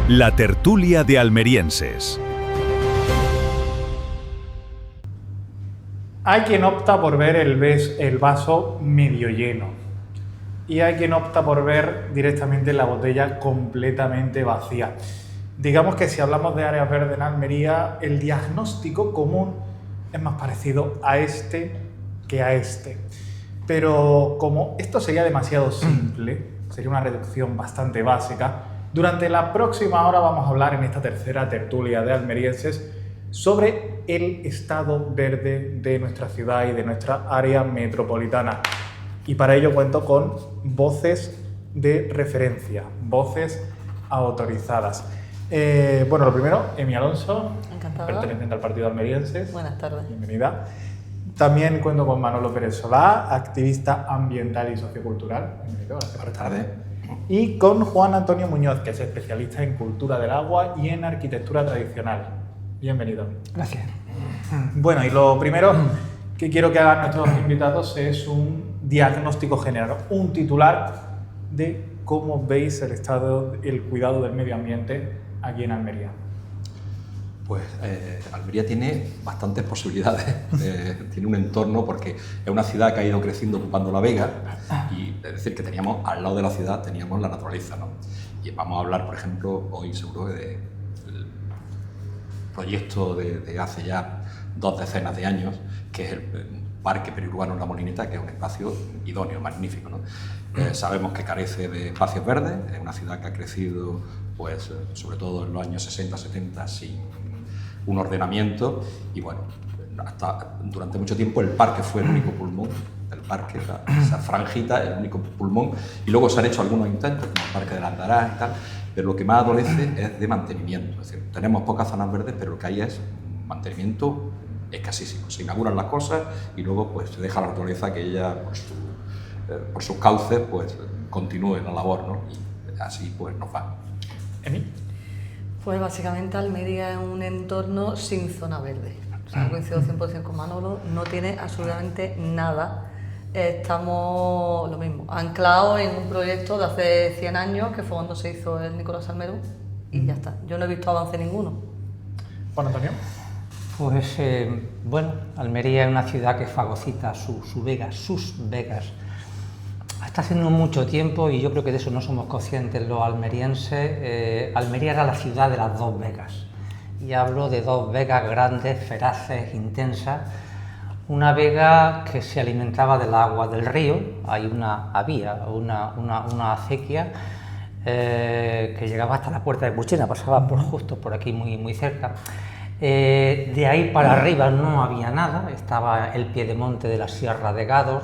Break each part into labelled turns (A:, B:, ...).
A: La tertulia de almerienses.
B: Hay quien opta por ver el vaso medio lleno y hay quien opta por ver directamente la botella completamente vacía. Digamos que si hablamos de áreas verdes en Almería, el diagnóstico común es más parecido a este que a este. Pero como esto sería demasiado simple, sería una reducción bastante básica, durante la próxima hora vamos a hablar en esta tercera tertulia de almerienses sobre el estado verde de nuestra ciudad y de nuestra área metropolitana. Y para ello cuento con voces de referencia, voces autorizadas. Bueno, lo primero, Emi Alonso,
C: encantada,
B: perteneciente al partido almerienses.
C: Buenas tardes.
B: Bienvenida. También cuento con Manolo Pérez Solá, activista ambiental y sociocultural. Bienvenido.
D: Buenas tardes.
B: Y con Juan Antonio Muñoz, que es especialista en cultura del agua y en arquitectura tradicional. Bienvenido.
D: Gracias.
B: Bueno, y lo primero que quiero que hagan nuestros invitados es un diagnóstico general, un titular de cómo veis el estado, el cuidado del medio ambiente aquí en Almería.
D: Pues Almería tiene bastantes posibilidades, tiene un entorno porque es una ciudad que ha ido creciendo ocupando la vega y es decir que teníamos al lado de la ciudad teníamos la naturaleza, ¿no? Y vamos a hablar, por ejemplo, hoy seguro del proyecto de hace ya 2 decenas de años, que es el Parque Periurbano La Molineta, que es un espacio idóneo, magnífico, ¿no? Sabemos que carece de espacios verdes, es una ciudad que ha crecido, pues, sobre todo en los años 60-70 sin un ordenamiento y bueno, hasta durante mucho tiempo el parque fue el único pulmón, el parque, esa franjita, el único pulmón, y luego se han hecho algunos intentos, como el Parque de las Darás y tal, pero lo que más adolece es de mantenimiento, es decir, tenemos pocas zonas verdes, pero lo que hay es mantenimiento escasísimo, se inauguran las cosas y luego pues se deja la naturaleza que ella por sus cauces pues continúe la labor, ¿no? Y así pues nos va.
B: ¿Emi?
C: Pues básicamente Almería es un entorno sin zona verde. O sea, coincido 100% con Manolo, no tiene absolutamente nada. Estamos, lo mismo, anclados en un proyecto de hace 100 años, que fue cuando se hizo el Nicolás Salmerón, y ya está. Yo no he visto avance ninguno.
B: Juan Antonio.
E: Pues bueno, Almería es una ciudad que fagocita su vega, sus vegas. Está haciendo mucho tiempo, y yo creo que de eso no somos conscientes los almerienses, Almería era la ciudad de las 2 vegas. Y hablo de 2 vegas grandes, feraces, intensas. Una vega que se alimentaba del agua del río, había una acequia que llegaba hasta la Puerta de Puchena, pasaba justo por aquí, muy cerca. De ahí para arriba no había nada, estaba el piedemonte de la Sierra de Gádor,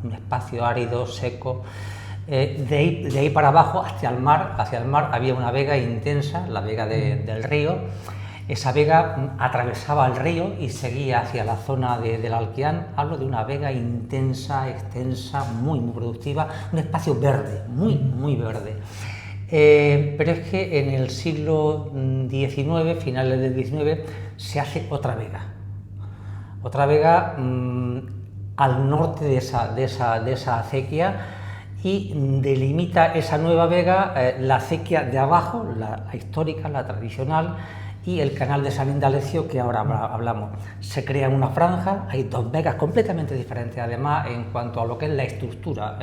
E: un espacio árido, seco. De ahí para abajo, hacia el mar había una vega intensa, la vega del río. Esa vega atravesaba el río y seguía hacia la zona del Alquián. Hablo de una vega intensa, extensa, muy productiva, un espacio verde, muy verde. Pero es que en el siglo XIX, finales del XIX, se hace otra vega al norte de esa acequia, y delimita esa nueva vega la acequia de abajo, la histórica, la tradicional, y el canal de San Indalecio, que ahora hablamos. Se crea una franja, hay 2 vegas completamente diferentes, además, en cuanto a lo que es la estructura,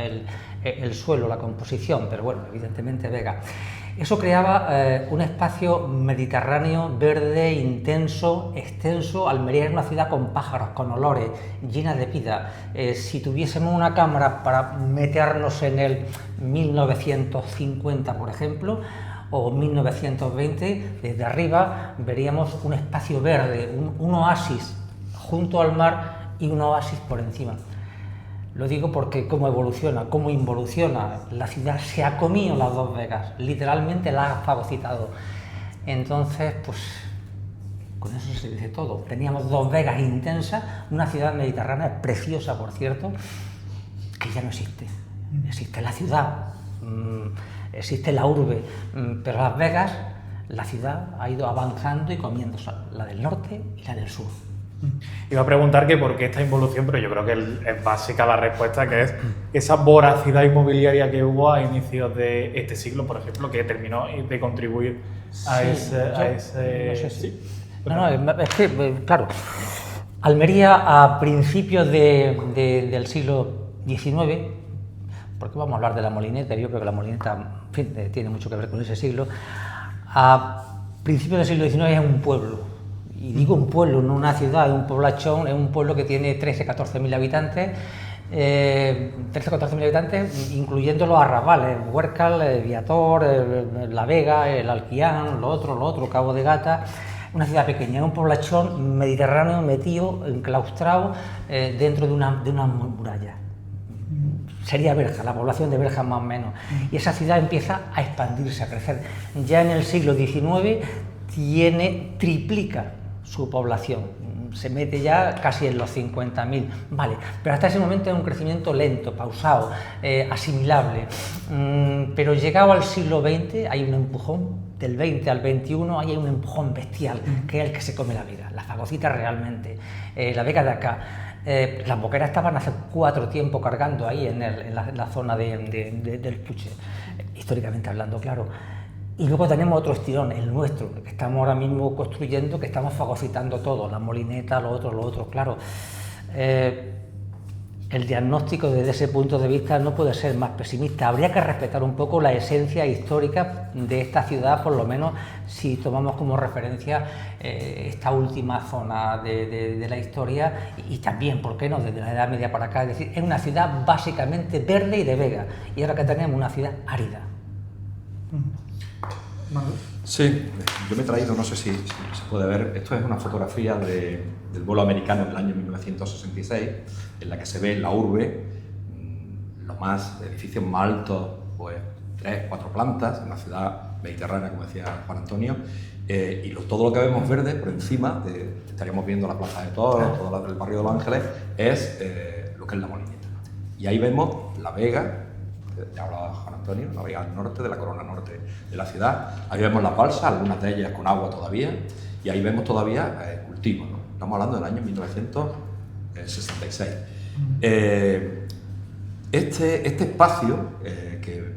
E: el suelo, la composición, pero bueno, evidentemente vega. Eso creaba un espacio mediterráneo, verde, intenso, extenso. Almería es una ciudad con pájaros, con olores, llena de vida. Si tuviésemos una cámara para meternos en el 1950, por ejemplo, o 1920, desde arriba veríamos un espacio verde, un oasis junto al mar y un oasis por encima. Lo digo porque cómo involuciona, la ciudad se ha comido las 2 vegas, literalmente las ha fagocitado. Entonces, pues con eso se dice todo. Teníamos 2 vegas intensas, una ciudad mediterránea preciosa, por cierto, que ya no existe. Existe la ciudad, existe la urbe, pero Las Vegas, la ciudad ha ido avanzando y comiendo la del norte y la del sur.
B: Iba a preguntar que por qué esta involución, pero yo creo que es básica la respuesta, que es esa voracidad inmobiliaria que hubo a inicios de este siglo, por ejemplo, que terminó de contribuir a
E: Sí,
B: ese...
E: no sé si-
B: Sí.
E: No, es que, claro, Almería a principios del siglo XIX, porque vamos a hablar de la Molineta, yo creo que la Molineta, en fin, tiene mucho que ver con ese siglo, a principios del siglo XIX es un pueblo, y digo un pueblo, no una ciudad, es un poblachón, es un pueblo que tiene 13-14 mil habitantes, 13-14 mil habitantes, incluyendo los arrabales, Huércal, Viator, La Vega, el Alquián, lo otro, Cabo de Gata. Una ciudad pequeña, un poblachón mediterráneo metido, enclaustrado dentro de una muralla. Sería Berja, la población de Berja más o menos. Y esa ciudad empieza a expandirse, a crecer. Ya en el siglo XIX triplica su población. Se mete ya casi en los 50.000, vale, pero hasta ese momento es un crecimiento lento, pausado, asimilable, pero llegado al siglo XX hay un empujón, del 20 al 21 hay un empujón bestial, que es el que se come la Vega, la Fagocita realmente, la Vega de acá. Las boqueras estaban hace 4 tiempos cargando ahí en la zona del Puche, históricamente hablando, claro. Y luego tenemos otro estirón, el nuestro, que estamos ahora mismo construyendo, que estamos fagocitando todo, la Molineta, lo otro, claro. El diagnóstico desde ese punto de vista no puede ser más pesimista. Habría que respetar un poco la esencia histórica de esta ciudad, por lo menos si tomamos como referencia esta última zona de la historia y también, ¿por qué no?, desde la Edad Media para acá. Es decir, es una ciudad básicamente verde y de vega, y ahora que tenemos una ciudad árida.
D: Sí, yo me he traído, no sé si se puede ver, esto es una fotografía del vuelo americano del año 1966, en la que se ve la urbe, los edificios más altos, pues 3, 4 plantas, una ciudad mediterránea, como decía Juan Antonio, y todo lo que vemos verde por encima, estaríamos viendo la Plaza de Toros, todo el barrio de Los Ángeles, es lo que es la Molineta. Y ahí vemos la Vega, ya hablaba Juan Antonio, la Vega al norte, de la corona norte de la ciudad. Ahí vemos las balsas, algunas de ellas con agua todavía, y ahí vemos todavía cultivos, ¿no? Estamos hablando del año 1966. Este espacio que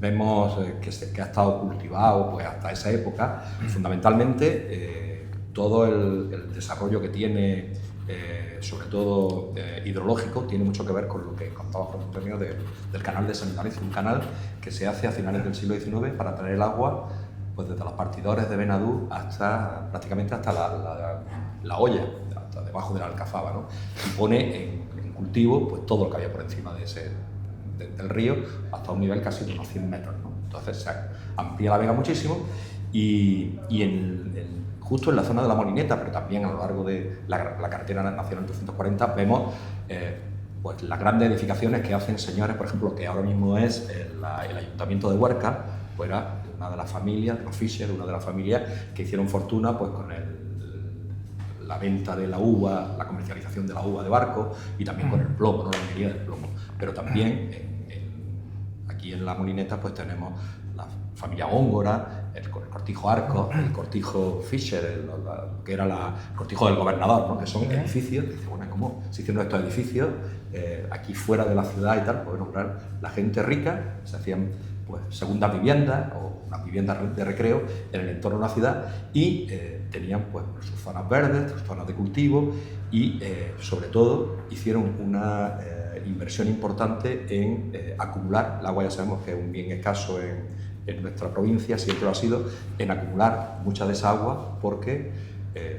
D: vemos que ha estado cultivado pues, hasta esa época, fundamentalmente todo el desarrollo que tiene, sobre todo hidrológico, tiene mucho que ver con lo que contaba Juan Antonio del canal de San Ignacio, un canal que se hace a finales del siglo XIX para traer el agua pues, desde los partidores de Benadú prácticamente hasta la olla, hasta debajo de la Alcazaba, ¿no? Y pone en cultivo pues, todo lo que había por encima del río hasta un nivel casi de unos 100 metros, ¿no? Entonces se amplía la Vega muchísimo y justo en la zona de la Molineta, pero también a lo largo de la carretera nacional 240, vemos pues, las grandes edificaciones que hacen señores, por ejemplo, que ahora mismo es el Ayuntamiento de Huércal, pues era una de las familias, de los Fischer, una de las familias que hicieron fortuna pues, con la venta de la uva, la comercialización de la uva de barco y también con el plomo, ¿no? La minería del plomo. Pero también aquí en la Molineta pues, tenemos la familia Góngora, el cortijo Arcos, el cortijo Fischer, que era el cortijo del gobernador, ¿no? Que son edificios, que dice, bueno, ¿cómo se hicieron estos edificios aquí fuera de la ciudad y tal? Pues bueno, la gente rica se hacían pues, segundas viviendas o unas viviendas de recreo en el entorno de la ciudad y tenían pues, sus zonas verdes, sus zonas de cultivo y sobre todo hicieron una inversión importante en acumular, el agua ya sabemos que es un bien escaso en nuestra provincia, siempre lo ha sido, en acumular mucha de esa agua porque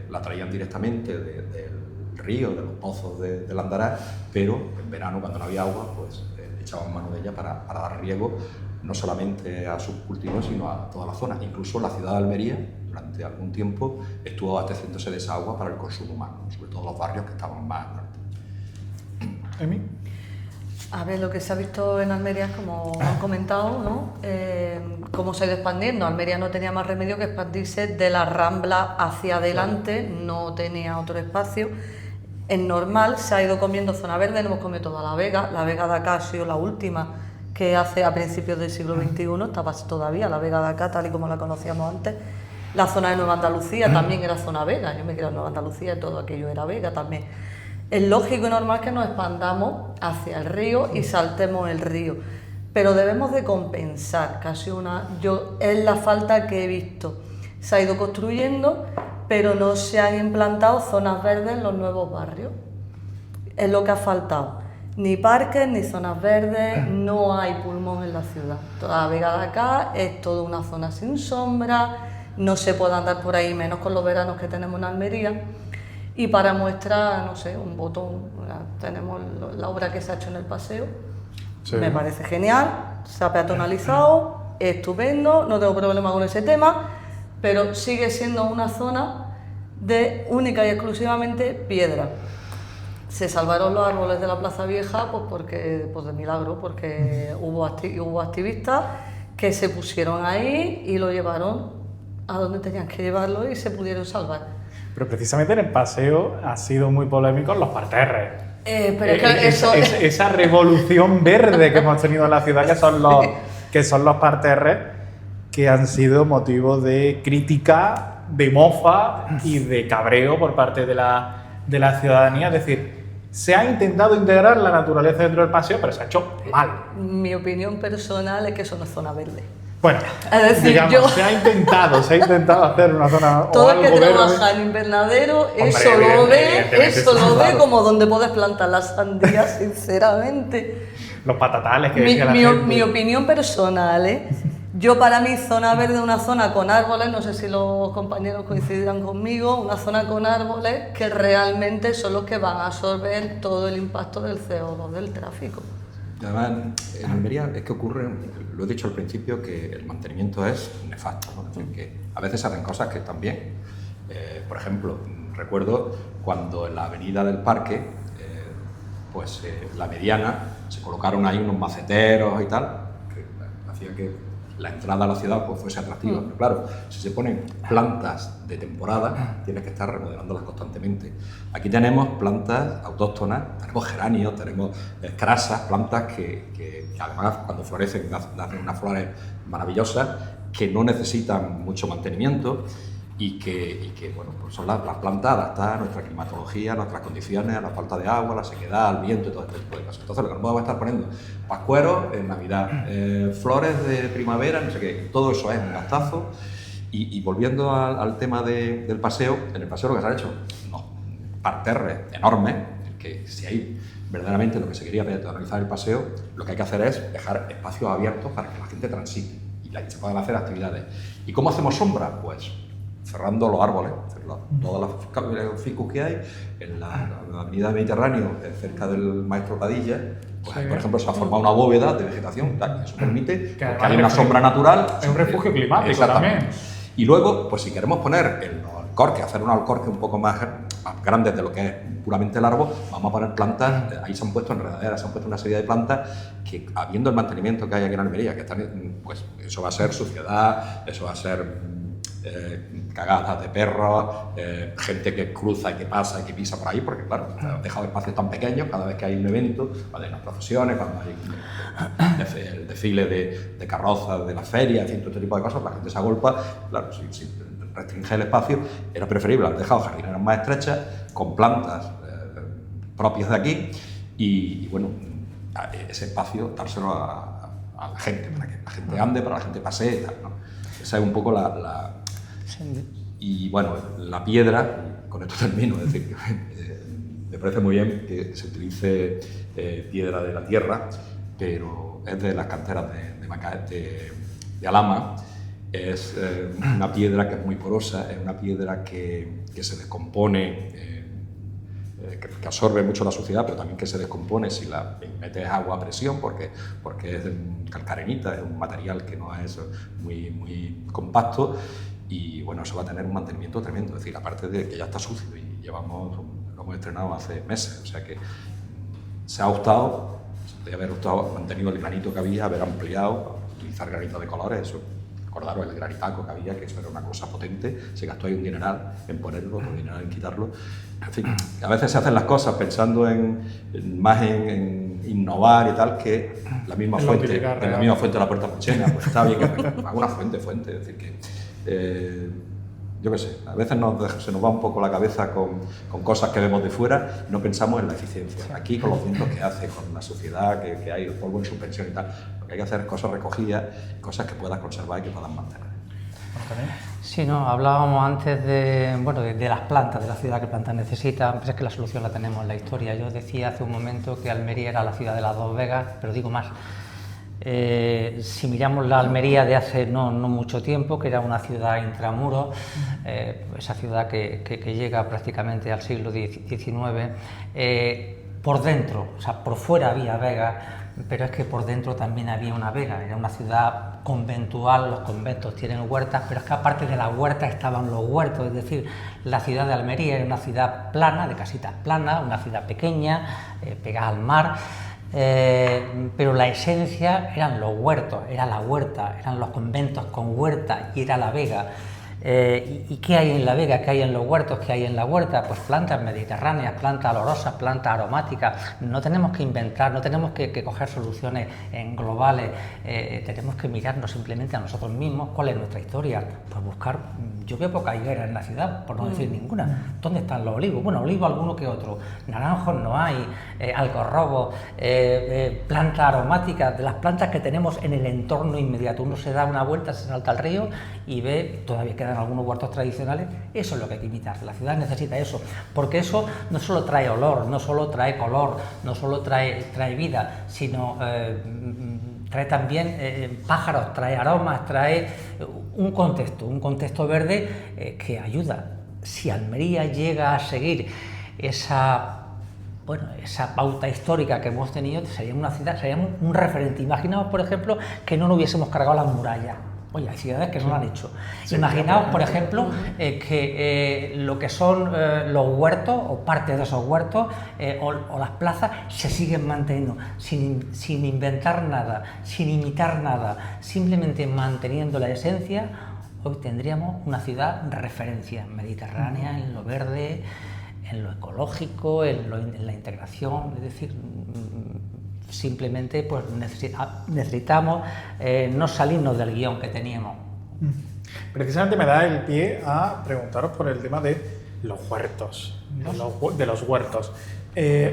D: la traían directamente del río, de los pozos del Andarás, pero en verano cuando no había agua pues echaban mano de ella para dar riego no solamente a sus cultivos sino a toda la zona. Incluso la ciudad de Almería durante algún tiempo estuvo abasteciéndose de esa agua para el consumo humano, sobre todo los barrios que estaban más al norte.
B: ¿Emi?
C: A ver, lo que se ha visto en Almería, como han comentado, ¿no? Cómo se ha ido expandiendo. Almería no tenía más remedio que expandirse de la Rambla hacia adelante, no tenía otro espacio. Es normal, se ha ido comiendo zona verde, no hemos comido toda la Vega de acá ha sido la última que hace a principios del siglo XXI, estaba todavía la Vega de acá tal y como la conocíamos antes. La zona de Nueva Andalucía también era zona Vega, yo me quedé en Nueva Andalucía y todo aquello era Vega también. Es lógico y normal que nos expandamos hacia el río y saltemos el río. pero debemos de compensar, casi es la falta que he visto. Se ha ido construyendo, pero no se han implantado zonas verdes en los nuevos barrios. Es lo que ha faltado. Ni parques, ni zonas verdes, no hay pulmón en la ciudad. Toda la Vega de acá es toda una zona sin sombra, no se puede andar por ahí, menos con los veranos que tenemos en Almería. Y para muestra, no sé, un botón, tenemos la obra que se ha hecho en el paseo, sí. Me parece genial, se ha peatonalizado, estupendo, no tengo problema con ese tema, pero sigue siendo una zona de única y exclusivamente piedra. Se salvaron los árboles de la Plaza Vieja pues de milagro, porque hubo activistas que se pusieron ahí y lo llevaron a donde tenían que llevarlo y se pudieron salvar.
B: Pero precisamente en el paseo ha sido muy polémico los parterres.
C: Pero es que
B: esa revolución verde que hemos tenido en la ciudad, que son los parterres, que han sido motivo de crítica, de mofa y de cabreo por parte de la ciudadanía. Es decir, se ha intentado integrar la naturaleza dentro del paseo, pero se ha hecho mal.
C: Mi opinión personal es que eso no es zona verde.
B: Bueno,
C: es decir,
B: digamos, se ha intentado hacer una zona
C: todo
B: o
C: el que
B: algo
C: trabaja en invernadero, eso lo ve como donde puedes plantar las sandías, sinceramente.
B: Los patatales que decía la gente.
C: Mi opinión personal, yo para mí zona verde es una zona con árboles, no sé si los compañeros coincidirán conmigo, una zona con árboles que realmente son los que van a absorber todo el impacto del CO2 del tráfico.
D: Además, en Almería es que ocurre, lo he dicho al principio, que el mantenimiento es nefasto, ¿no? Es decir, que a veces se hacen cosas que están bien. Por ejemplo, recuerdo cuando en la avenida del Parque, la Mediana, se colocaron ahí unos maceteros y tal, que hacía que la entrada a la ciudad pues fuese atractiva. Pero claro, si se ponen plantas de temporada, tienes que estar remodelándolas constantemente. Aquí tenemos plantas autóctonas, tenemos geranios, tenemos crasas, plantas que además cuando florecen hacen unas flores maravillosas, que no necesitan mucho mantenimiento y que bueno, pues son las plantas adaptadas a nuestra climatología, a nuestras condiciones, a la falta de agua, a la sequedad, al viento y todo este tipo de cosas. Entonces lo que no podemos estar poniendo pascueros en Navidad, flores de primavera, no sé qué, todo eso es un gastazo. Y volviendo al tema del paseo, en el paseo lo que se ha hecho, parterres enormes, que si hay verdaderamente lo que se quería peatonalizar el paseo, lo que hay que hacer es dejar espacios abiertos para que la gente transite y se puedan hacer actividades. ¿Y cómo hacemos sombra? Pues cerrando los árboles, todos los ficus que hay en la avenida Mediterráneo, cerca del Maestro Padilla, pues ahí, por ejemplo, se ha formado una bóveda de vegetación, eso permite que haya una sombra natural.
B: Es un refugio climático también.
D: Y luego, pues si queremos poner el alcorque, hacer un alcorque un poco más grande de lo que es puramente el árbol, vamos a poner plantas, ahí se han puesto enredaderas, se han puesto una serie de plantas que, habiendo el mantenimiento que hay aquí en Almería, que están, pues eso va a ser suciedad, eso va a ser cagadas de perros, gente que cruza y que pasa y que pisa por ahí, porque claro, han dejado espacios tan pequeños cada vez que hay un evento, cuando hay unas procesiones, cuando hay el desfile de carrozas de la feria, en fin, todo este tipo de cosas, la gente se agolpa. Claro, si restringe el espacio, era preferible haber dejado jardineras más estrechas, con plantas propias de aquí, y bueno, ese espacio dárselo a la gente, para que la gente ande, para que la gente pasee y tal, ¿no? Esa es un poco Y bueno, la piedra, con esto termino, es decir, me parece muy bien que se utilice piedra de la tierra, pero es de las canteras de Alhama. Es una piedra que es muy porosa, es una piedra que se descompone, que absorbe mucho la suciedad, pero también que se descompone si la metes agua a presión, porque es calcarenita, es un material que no es muy, muy compacto, y bueno, eso va a tener un mantenimiento tremendo. Es decir, aparte de que ya está sucio y lo hemos estrenado hace meses, o sea que se ha optado, se podría haber optado, mantenido el granito que había, haber ampliado, utilizar granito de colores, eso. Acordaros el granitaco que había, que eso era una cosa potente, se gastó ahí un dineral en ponerlo, un dineral en quitarlo. En fin, a veces se hacen las cosas pensando más en innovar y tal, que la misma fuente de la Puerta Puchena, pues está bien que haga una fuente, es decir que yo qué sé, a veces se nos va un poco la cabeza con cosas que vemos de fuera y no pensamos en la eficiencia. Aquí, con los vientos que hace, con la suciedad que hay, el polvo en suspensión y tal, lo que hay que hacer es cosas recogidas, cosas que puedas conservar y que puedas mantener.
E: Sí, no, hablábamos antes de las plantas, de la ciudad que plantas necesita, pues es que la solución la tenemos en la historia. Yo decía hace un momento que Almería era la ciudad de las dos Vegas, pero digo más. Si miramos la Almería de hace no mucho tiempo, que era una ciudad intramuros, esa ciudad que llega prácticamente al siglo XIX, por dentro, o sea, por fuera había vegas, pero es que por dentro también había una vega. Era una ciudad conventual, los conventos tienen huertas, pero es que aparte de las huertas estaban los huertos, es decir, la ciudad de Almería era una ciudad plana, de casitas planas, una ciudad pequeña, pegada al mar. Pero la esencia eran los huertos, era la huerta, eran los conventos con huerta y era la vega. ¿Y qué hay en la vega? ¿Qué hay en los huertos? ¿Qué hay en la huerta? Pues plantas mediterráneas, plantas olorosas, plantas aromáticas. No tenemos que inventar, no tenemos que coger soluciones globales, tenemos que mirarnos simplemente a nosotros mismos. ¿Cuál es nuestra historia? Pues buscar, yo veo poca higuera en la ciudad, por no decir ninguna. ¿Dónde están los olivos? Bueno, olivos alguno que otro, naranjos no hay, algarrobos, plantas aromáticas, de las plantas que tenemos en el entorno inmediato. Uno se da una vuelta, se salta al río y ve, todavía quedan algunos huertos tradicionales. Eso es lo que hay que imitar. La ciudad necesita eso, porque eso no solo trae olor, no solo trae color, no solo trae vida, sino trae también pájaros, trae aromas, trae un contexto verde que ayuda. Si Almería llega a seguir esa pauta histórica que hemos tenido, sería una ciudad, sería un referente. Imaginaos, por ejemplo, que no nos hubiésemos cargado las murallas. Oye, hay ciudades que no lo han hecho. Sí, imaginaos, por ejemplo, que lo que son los huertos, o parte de esos huertos, o las plazas, se siguen manteniendo, sin inventar nada, sin imitar nada, simplemente manteniendo la esencia. Hoy tendríamos una ciudad de referencia mediterránea en lo verde, en lo ecológico, en la integración, es decir, simplemente pues necesitamos no salirnos del guión que teníamos.
B: Precisamente me da el pie a preguntaros por el tema de los huertos, de los huertos.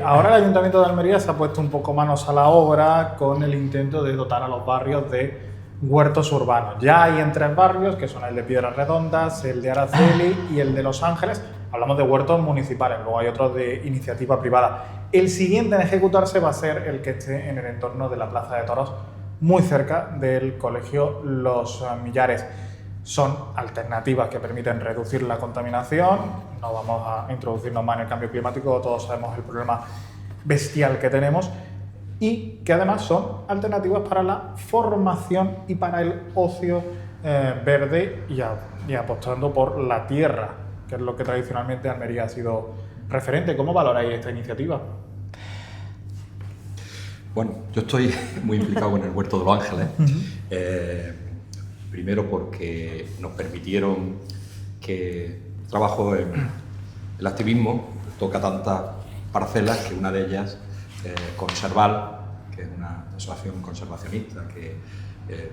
B: Ahora el Ayuntamiento de Almería se ha puesto un poco manos a la obra con el intento de dotar a los barrios de huertos urbanos. Ya hay en 3 barrios, que son el de Piedras Redondas, el de Araceli y el de Los Ángeles. Hablamos de huertos municipales, luego hay otros de iniciativa privada. El siguiente en ejecutarse va a ser el que esté en el entorno de la Plaza de Toros, muy cerca del Colegio Los Millares. Son alternativas que permiten reducir la contaminación, no vamos a introducirnos más en el cambio climático, todos sabemos el problema bestial que tenemos, y que además son alternativas para la formación y para el ocio verde y apostando por la tierra, que es lo que tradicionalmente Almería ha sido referente. ¿Cómo valoráis esta iniciativa?
D: Bueno, yo estoy muy implicado con el Huerto de Los Ángeles. Primero porque nos permitieron que trabajo en el activismo, toca tantas parcelas que una de ellas, Conserval, que es una asociación conservacionista que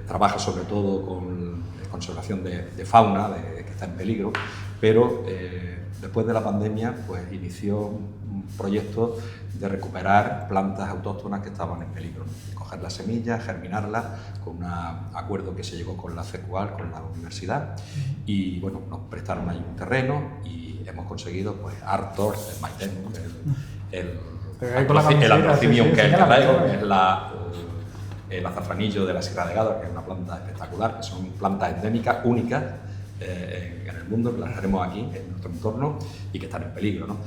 D: trabaja sobre todo con conservación de fauna que está en peligro, pero después de la pandemia pues inició un proyecto de recuperar plantas autóctonas que estaban en peligro, coger las semillas, germinarlas, con un acuerdo que se llegó con la CECUAL, con la universidad, y bueno, nos prestaron ahí un terreno y hemos conseguido pues Artor, el Maitén, el Androcimium, que es el galego, que es el azafranillo de la Sierra de Gádor, que es una planta espectacular, que son plantas endémicas únicas en el mundo, que las tenemos aquí en nuestro entorno y que están en peligro, ¿no?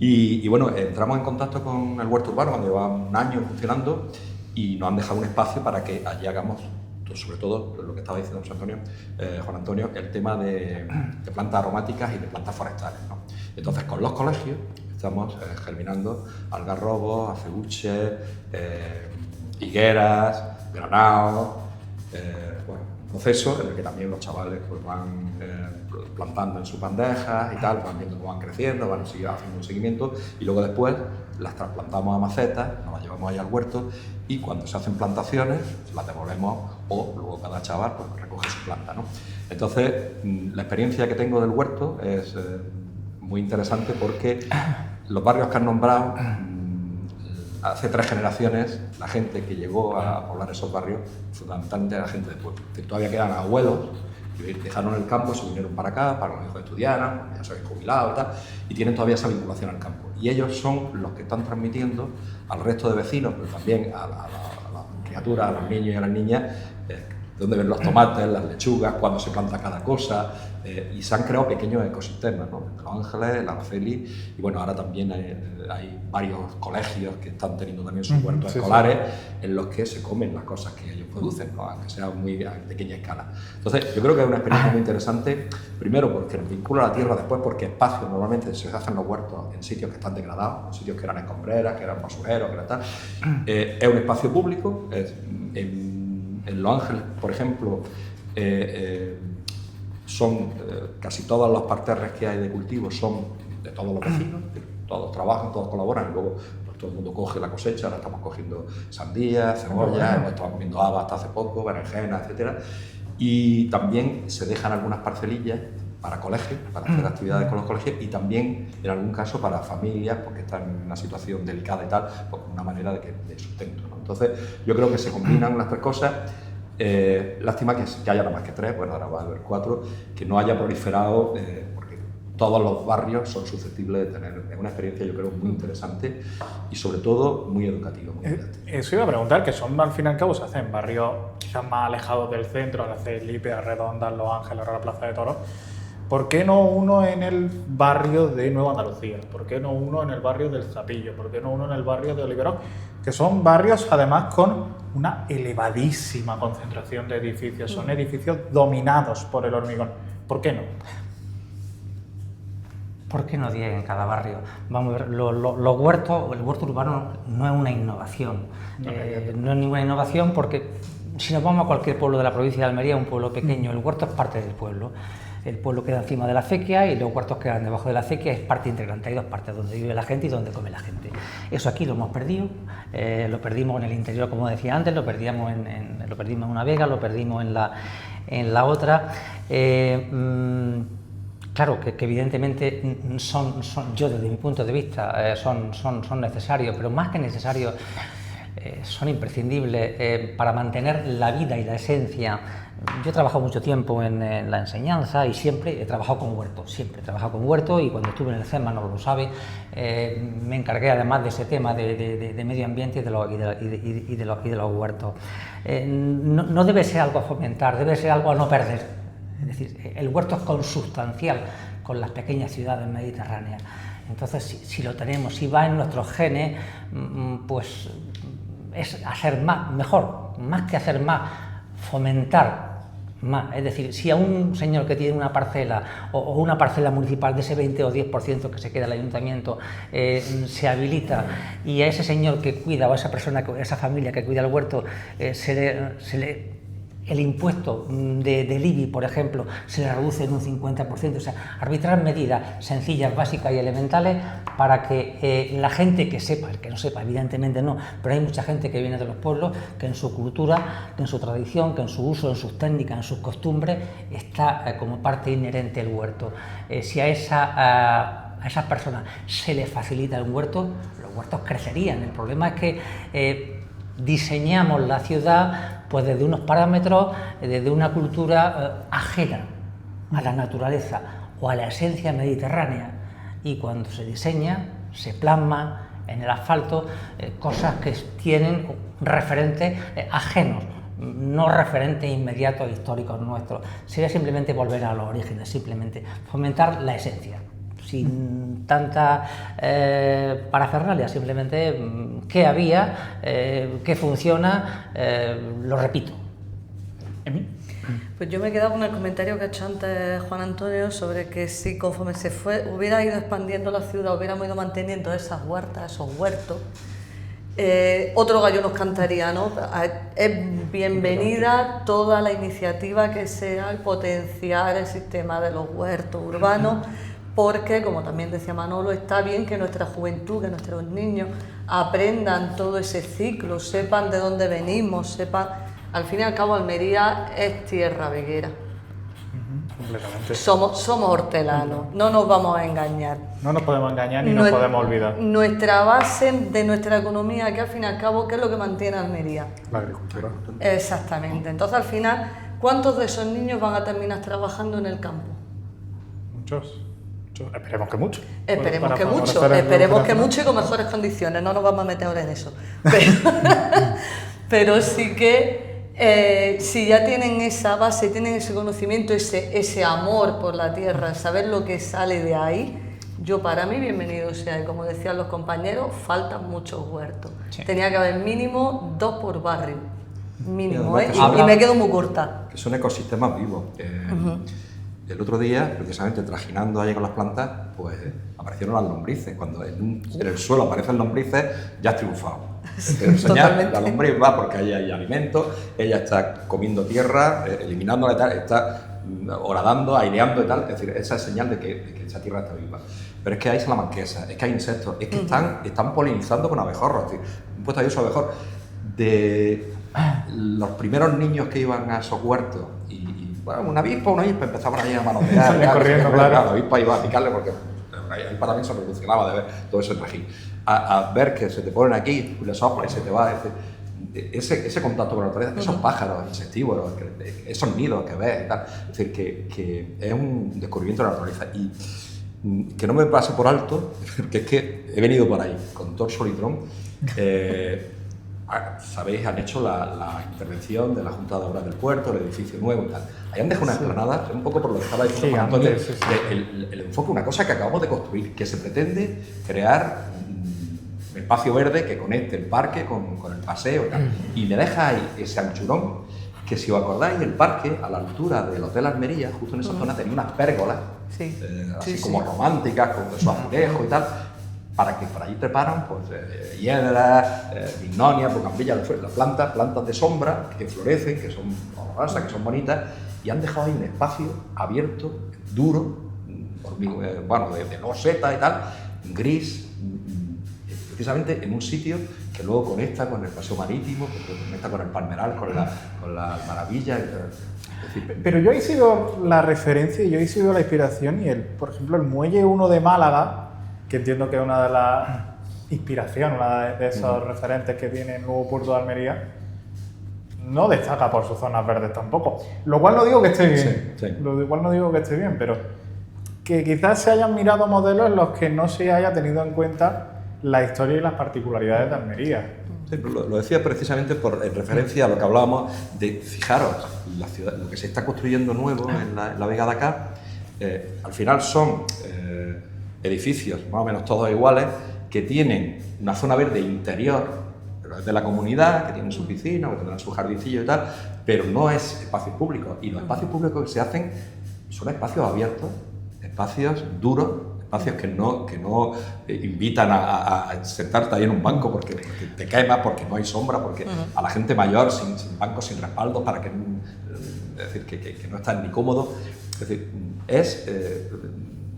D: Y bueno, entramos en contacto con el huerto urbano cuando lleva un año funcionando y nos han dejado un espacio para que allí hagamos, sobre todo lo que estaba diciendo Juan Antonio, el tema de plantas aromáticas y de plantas forestales, ¿no? Entonces, con los colegios estamos germinando algarrobos, acebouches, higueras, granados, proceso en el que también los chavales pues, van plantando en sus bandejas y tal, van viendo cómo van creciendo, van haciendo un seguimiento y luego después las trasplantamos a macetas, nos las llevamos ahí al huerto y cuando se hacen plantaciones las devolvemos o luego cada chaval pues, recoge su planta, ¿no? Entonces, la experiencia que tengo del huerto es muy interesante porque los barrios que han nombrado, hace 3 generaciones, la gente que llegó a poblar esos barrios, fundamentalmente la gente de pueblo. Todavía quedan abuelos que dejaron el campo, se vinieron para acá, para que los hijos estudiaran, porque ya se habían jubilado y tal, y tienen todavía esa vinculación al campo. Y ellos son los que están transmitiendo al resto de vecinos, pero también a las criaturas, a los niños y a las niñas, dónde ven los tomates, las lechugas, cuándo se planta cada cosa, y se han creado pequeños ecosistemas, ¿no? Los Ángeles, el Araceli, y bueno, ahora también hay varios colegios que están teniendo también sus huertos escolares en los que se comen las cosas que ellos producen, ¿no? Aunque sea muy a pequeña escala. Entonces, yo creo que es una experiencia muy interesante, primero porque nos vincula a la tierra, después porque espacios normalmente se hacen los huertos en sitios que están degradados, en sitios que eran escombreras, que eran basureros, que eran tal. Es un espacio público, en Los Ángeles, por ejemplo, son casi todos los parterres que hay de cultivo son de todos los vecinos, todos trabajan, todos colaboran y luego pues, todo el mundo coge la cosecha. Ahora estamos cogiendo sandías, cebollas, estamos comiendo habas hasta hace poco, berenjenas, etc. Y también se dejan algunas parcelillas para colegios, para hacer actividades con los colegios y también, en algún caso, para familias, porque están en una situación delicada y tal, pues una manera de sustento, ¿no? Entonces, yo creo que se combinan las 3 cosas. Lástima que haya nada más que 3, bueno, ahora va a haber 4, que no haya proliferado, porque todos los barrios son susceptibles de tener una experiencia, yo creo, muy interesante y, sobre todo, muy educativa.
B: Eso iba a preguntar, que son, al fin y al cabo, se hacen en barrios quizás más alejados del centro, que hace Lípea, Redondas, Los Ángeles, ahora la Plaza de Toros. ¿Por qué no uno en el barrio de Nueva Andalucía? ¿Por qué no uno en el barrio del Zapillo? ¿Por qué no uno en el barrio de Oliverón? Que son barrios, además, con una elevadísima concentración de edificios. Son edificios dominados por el hormigón. ¿Por qué no?
E: ¿Por qué no 10 en cada barrio? Vamos a ver, los huertos, el huerto urbano no es una innovación. No es ninguna innovación porque si nos vamos a cualquier pueblo de la provincia de Almería, un pueblo pequeño, el huerto es parte del pueblo. El pueblo queda encima de la acequia y los huertos quedan debajo de la acequia, es parte integrante, hay 2 partes, donde vive la gente y donde come la gente. Eso aquí lo hemos perdido, lo perdimos en el interior, como decía antes, lo perdimos en una vega, lo perdimos en la otra. Claro que evidentemente yo desde mi punto de vista son necesarios, pero más que necesarios, son imprescindibles para mantener la vida y la esencia. Yo he trabajado mucho tiempo en la enseñanza y siempre he trabajado con huertos, y cuando estuve en el CEMA, no lo sabe, me encargué además de ese tema de medio ambiente y de los huertos. No debe ser algo a fomentar, debe ser algo a no perder. Es decir, el huerto es consustancial con las pequeñas ciudades mediterráneas. Entonces, si lo tenemos, si va en nuestros genes, pues es hacer mejor, más que hacer más, fomentar más. Es decir, si a un señor que tiene una parcela o una parcela municipal de ese 20 o 10% que se queda el ayuntamiento se habilita y a ese señor que cuida o a esa persona, a esa familia que cuida el huerto el impuesto del IBI, por ejemplo, se le reduce en un 50%, o sea, arbitrar medidas sencillas, básicas y elementales para que la gente que sepa, el que no sepa, evidentemente no, pero hay mucha gente que viene de los pueblos, que en su cultura, que en su tradición, que en su uso, en sus técnicas, en sus costumbres, está como parte inherente el huerto. Si a esas personas se les facilita el huerto, los huertos crecerían. El problema es que diseñamos la ciudad pues desde unos parámetros, desde una cultura ajena a la naturaleza o a la esencia mediterránea, y cuando se diseña, se plasma en el asfalto cosas que tienen referentes ajenos, no referentes inmediatos históricos nuestros. Sería simplemente volver a los orígenes, simplemente fomentar la esencia, sin tanta parafernalia, simplemente qué había, qué funciona, lo repito.
C: Pues yo me he quedado con el comentario que ha hecho antes Juan Antonio sobre que si conforme hubiera ido expandiendo la ciudad, hubiéramos ido manteniendo esas huertas, esos huertos, Otro gallo nos cantaría, ¿no? Es bienvenida toda la iniciativa que sea el potenciar el sistema de los huertos urbanos, porque, como también decía Manolo, está bien que nuestra juventud, que nuestros niños aprendan todo ese ciclo, sepan de dónde venimos, sepan... Al fin y al cabo, Almería es tierra veguera.
B: Completamente.
C: Somos hortelanos, no nos vamos a engañar.
B: No nos podemos engañar ni nos podemos olvidar.
C: Nuestra base de nuestra economía, que al fin y al cabo, ¿qué es lo que mantiene Almería?
B: La agricultura.
C: Exactamente. Entonces, al final, ¿cuántos de esos niños van a terminar trabajando en el campo?
B: Muchos. Esperemos que mucho.
C: Esperemos que
B: Para
C: mucho,
B: favorecer el
C: esperemos que
B: producto
C: mucho y con mejores condiciones, no nos vamos a meter ahora en eso. Pero sí que si ya tienen esa base, tienen ese conocimiento, ese amor por la tierra, saber lo que sale de ahí, yo para mí bienvenido sea. Y como decían los compañeros, faltan muchos huertos.
E: Sí.
C: Tenía que haber mínimo 2 por barrio, mínimo,
D: Y
C: ¿eh?
D: además
C: Y me quedo muy corta.
D: Que son ecosistemas vivos. El otro día, precisamente trajinando allí con las plantas, pues aparecieron las lombrices. Cuando en el suelo aparecen lombrices, ya has triunfado.
C: Totalmente.
D: La lombriz va porque ahí hay alimento, ella está comiendo tierra, eliminándola y tal, está horadando, aireando y tal. Es decir, esa es señal de que esa tierra está viva. Pero es que hay salamanquesas, es que hay insectos, es que están polinizando con abejorros. Es decir, un puesto de uso abejor de los primeros niños que iban a esos huertos y bueno, una avispa empezaban ahí a manotear.
B: Salían corriendo, claro.
D: La avispa iba a picarle porque ahí para mí se revolucionaba de ver todo ese trajín. A ver que se te ponen aquí, le sopla y se te va. Ese contacto con la naturaleza, esos pájaros insectívoros, esos nidos que ves y tal. Es decir, que es un descubrimiento de la naturaleza. Y que no me pase por alto, porque es que he venido por ahí con torso litrón. Sabéis, han hecho la intervención de la Junta de Obras del Puerto, el edificio nuevo y tal. Ahí han dejado una explanada, un poco por lo que estaba diciendo Juan Antonio, el enfoque, una cosa que acabamos de construir, que se pretende crear un espacio verde que conecte el parque con el paseo y tal. Y me deja ahí ese anchurón, que si os acordáis, el parque, a la altura del Hotel Almería, justo en esa zona, tenía unas pérgolas, así como románticas, con esos azulejos y tal, para que por allí preparan pues, hiedras, bignonias, bugambillas, plantas de sombra que florecen, que son olorosas, que son bonitas, y han dejado ahí un espacio abierto, duro, de loseta y tal, gris, precisamente en un sitio que luego conecta con el paseo marítimo, que conecta con el Palmeral, con la maravilla. Es decir,
B: pero yo he sido la referencia y yo he sido la inspiración y por ejemplo, el Muelle 1 de Málaga, que entiendo que es una de las inspiraciones, una de esos referentes que tiene el nuevo puerto de Almería, no destaca por sus zonas verdes tampoco. Lo cual no digo que esté bien, lo cual no digo que esté bien, pero que quizás se hayan mirado modelos en los que no se haya tenido en cuenta la historia y las particularidades de Almería.
D: Sí, lo decía precisamente en referencia a lo que hablábamos de, fijaros, la ciudad, lo que se está construyendo nuevo en la Vega de acá, al final son edificios más o menos todos iguales, que tienen una zona verde interior, pero es de la comunidad, que tienen su piscina, que tendrán su jardincillo y tal, pero no es espacio público. Y los espacios públicos que se hacen son espacios abiertos, espacios duros, espacios que no invitan a sentarte ahí en un banco porque te quemas, porque no hay sombra, porque a la gente mayor sin bancos, sin respaldos, para que, es decir, que no están ni cómodos. Es decir, es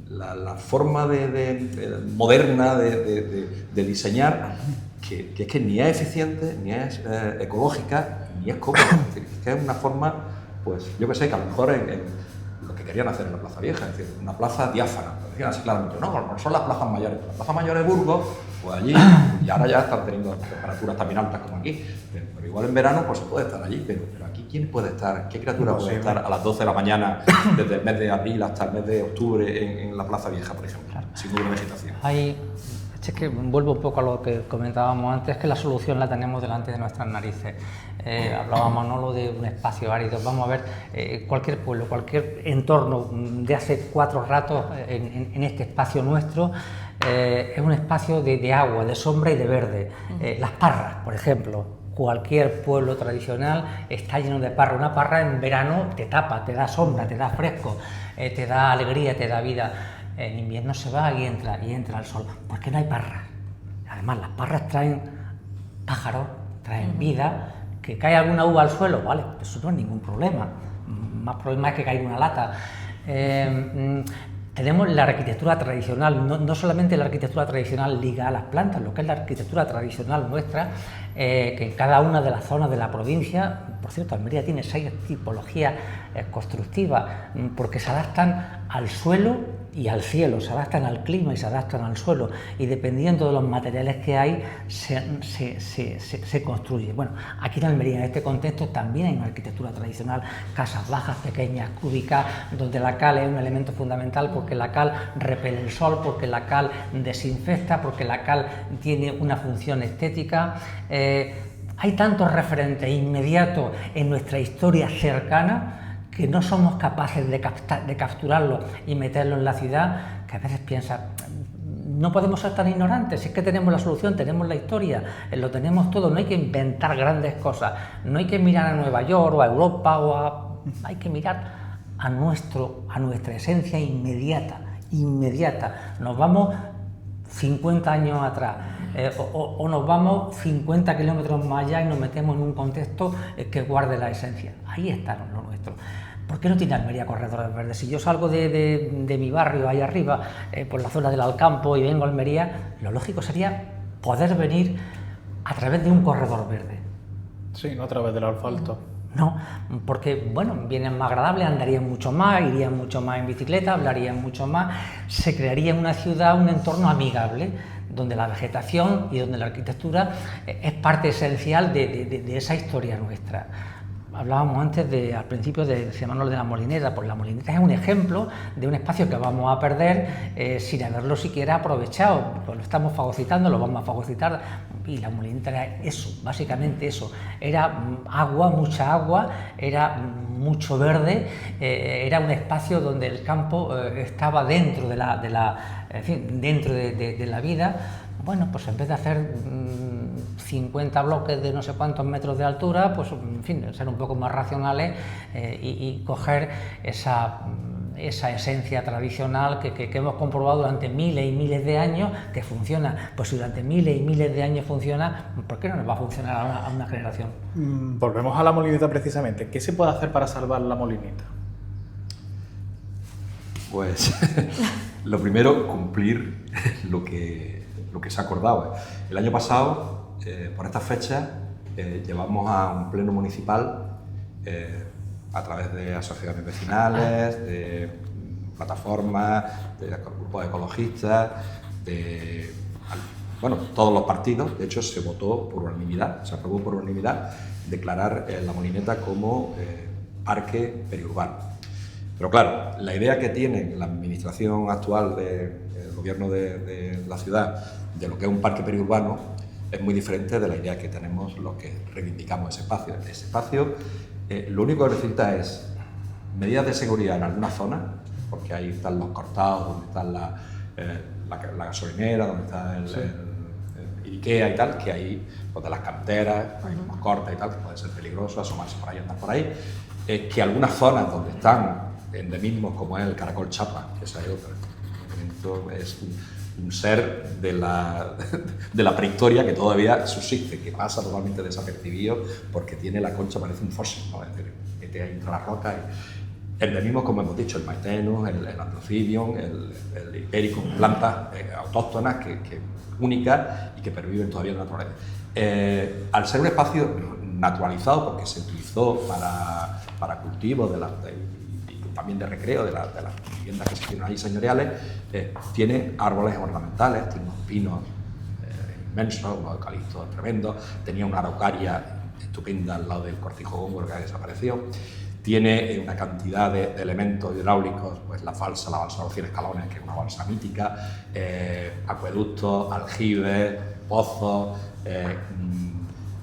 D: la forma moderna de diseñar que es que ni es eficiente, ni es ecológica, ni es cómoda. Es decir, que es una forma, pues yo que sé, que a lo mejor en lo que querían hacer en la Plaza Vieja, es decir, una plaza diáfana. Decían así claramente, no son las plazas mayores. Las plazas mayores de Burgos, pues allí, y ahora ya están teniendo temperaturas también altas como aquí, pero igual en verano pues se puede estar allí, pero aquí ¿quién puede estar? ¿Qué criatura puede estar a las 12 de la mañana desde el mes de abril hasta el mes de octubre en la Plaza Vieja, por ejemplo, sin ninguna vegetación?
E: Es que vuelvo un poco a lo que comentábamos antes, que la solución la tenemos delante de nuestras narices. Hablábamos no de un espacio árido. Vamos a ver, cualquier pueblo, cualquier entorno de hace 4 ratos en este espacio nuestro, es un espacio de agua, de sombra y de verde. Las Parras, por ejemplo, cualquier pueblo tradicional está lleno de parra. Una parra en verano te tapa, te da sombra, te da fresco, te da alegría, te da vida. En invierno se va y entra el sol, porque no hay parras. Además, las parras traen pájaros, traen vida, que cae alguna uva al suelo, vale, eso no es ningún problema, más problema es que caiga una lata. Tenemos la arquitectura tradicional, no solamente la arquitectura tradicional ligada a las plantas, lo que es la arquitectura tradicional nuestra, que en cada una de las zonas de la provincia, por cierto, Almería tiene 6 tipologías constructivas, porque se adaptan al suelo y al cielo, se adaptan al clima y se adaptan al suelo, y dependiendo de los materiales que hay, se construye. Bueno, aquí en Almería, en este contexto, también hay una arquitectura tradicional, casas bajas, pequeñas, cúbicas, donde la cal es un elemento fundamental, porque la cal repele el sol, porque la cal desinfecta, porque la cal tiene una función estética. Hay tantos referentes inmediatos en nuestra historia cercana que no somos capaces de capturarlo y meterlo en la ciudad, que a veces piensas, no podemos ser tan ignorantes, si es que tenemos la solución, tenemos la historia, lo tenemos todo, no hay que inventar grandes cosas, no hay que mirar a Nueva York o a Europa, hay que mirar a nuestra esencia inmediata, nos vamos 50 años atrás, o nos vamos 50 kilómetros más allá y nos metemos en un contexto que guarde la esencia. Ahí está lo nuestro. ¿Por qué no tiene Almería corredores verdes? Si yo salgo de mi barrio ahí arriba, por la zona del Alcampo, y vengo a Almería, lo lógico sería poder venir a través de un corredor verde.
B: Sí, no a través del asfalto.
E: No, porque, bueno, vienen más agradables, andarían mucho más, irían mucho más en bicicleta, hablarían mucho más, se crearía en una ciudad un entorno amigable, donde la vegetación y donde la arquitectura es parte esencial de esa historia nuestra. Hablábamos antes, al principio, de Manuel de la Molineta. Pues la Molineta es un ejemplo de un espacio que vamos a perder sin haberlo siquiera aprovechado. Pues lo estamos fagocitando, lo vamos a fagocitar, y la Molineta era eso, básicamente eso. Era agua, mucha agua, era mucho verde, era un espacio donde el campo estaba dentro de la vida. Bueno, pues en vez de hacer 50 bloques de no sé cuántos metros de altura, pues en fin, ser un poco más racionales y coger esa esencia tradicional que hemos comprobado durante miles y miles de años que funciona. Pues si durante miles y miles de años funciona, ¿por qué no nos va a funcionar a una generación?
B: Volvemos a la Molineta precisamente. ¿Qué se puede hacer para salvar la Molineta?
D: Pues lo primero, cumplir lo que se ha acordado. El año pasado, por estas fechas, llevamos a un pleno municipal a través de asociaciones vecinales, de plataformas, de grupos ecologistas, todos los partidos. De hecho, se votó por unanimidad, se aprobó por unanimidad declarar la Molineta como parque periurbano. Pero claro, la idea que tiene la administración actual del gobierno de la ciudad de lo que es un parque periurbano es muy diferente de la idea que tenemos los que reivindicamos ese espacio. Ese espacio, lo único que necesita es medidas de seguridad en algunas zonas, porque ahí están los cortados, donde está la gasolinera, donde está el Ikea y tal, que ahí, donde las canteras, hay unos cortes y tal, que puede ser peligroso asomarse por ahí, andar por ahí. Que algunas zonas donde están endemismos, como es el caracol chapa, que esa es otra, es un ser de la prehistoria que todavía subsiste, que pasa totalmente desapercibido porque tiene la concha, parece un fósil, ¿no? Es decir, mete ahí entre las rocas. Endemismos, como hemos dicho, el Maitenus, el Anthrophidium, el Hipericum, plantas autóctonas únicas y que perviven todavía en la naturaleza. Al ser un espacio naturalizado, porque se utilizó para cultivos y también de recreo de las viviendas que se tienen ahí señoriales, tiene árboles ornamentales, tiene unos pinos inmensos, unos eucaliptos tremendos, tenía una araucaria estupenda al lado del cortijo húngaro que ha desaparecido, tiene una cantidad de elementos hidráulicos, pues la balsa de los 100 escalones, que es una balsa mítica, acueductos, aljibes, pozos,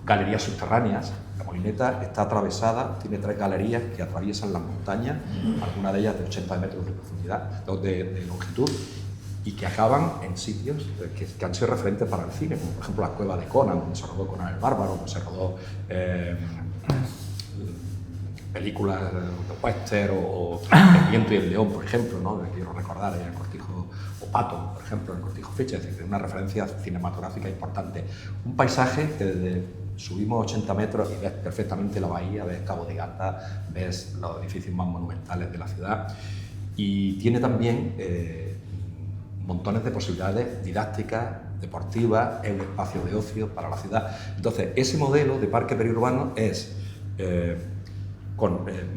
D: galerías subterráneas. La Molineta está atravesada, tiene 3 galerías que atraviesan las montañas, algunas de ellas de 80 metros de profundidad, de longitud, y que acaban en sitios que han sido referentes para el cine, como por ejemplo la cueva de Conan, donde se rodó Conan el Bárbaro, donde se rodó películas de western o El viento y el león, por ejemplo, ¿no? Quiero recordar el Cortijo, o Patton, por ejemplo, el Cortijo Fischer, es decir, una referencia cinematográfica importante. Un paisaje que desde subimos 80 metros y ves perfectamente la bahía, ves Cabo de Gata, ves los edificios más monumentales de la ciudad, y tiene también montones de posibilidades didácticas, deportivas, es un espacio de ocio para la ciudad. Entonces, ese modelo de parque periurbano es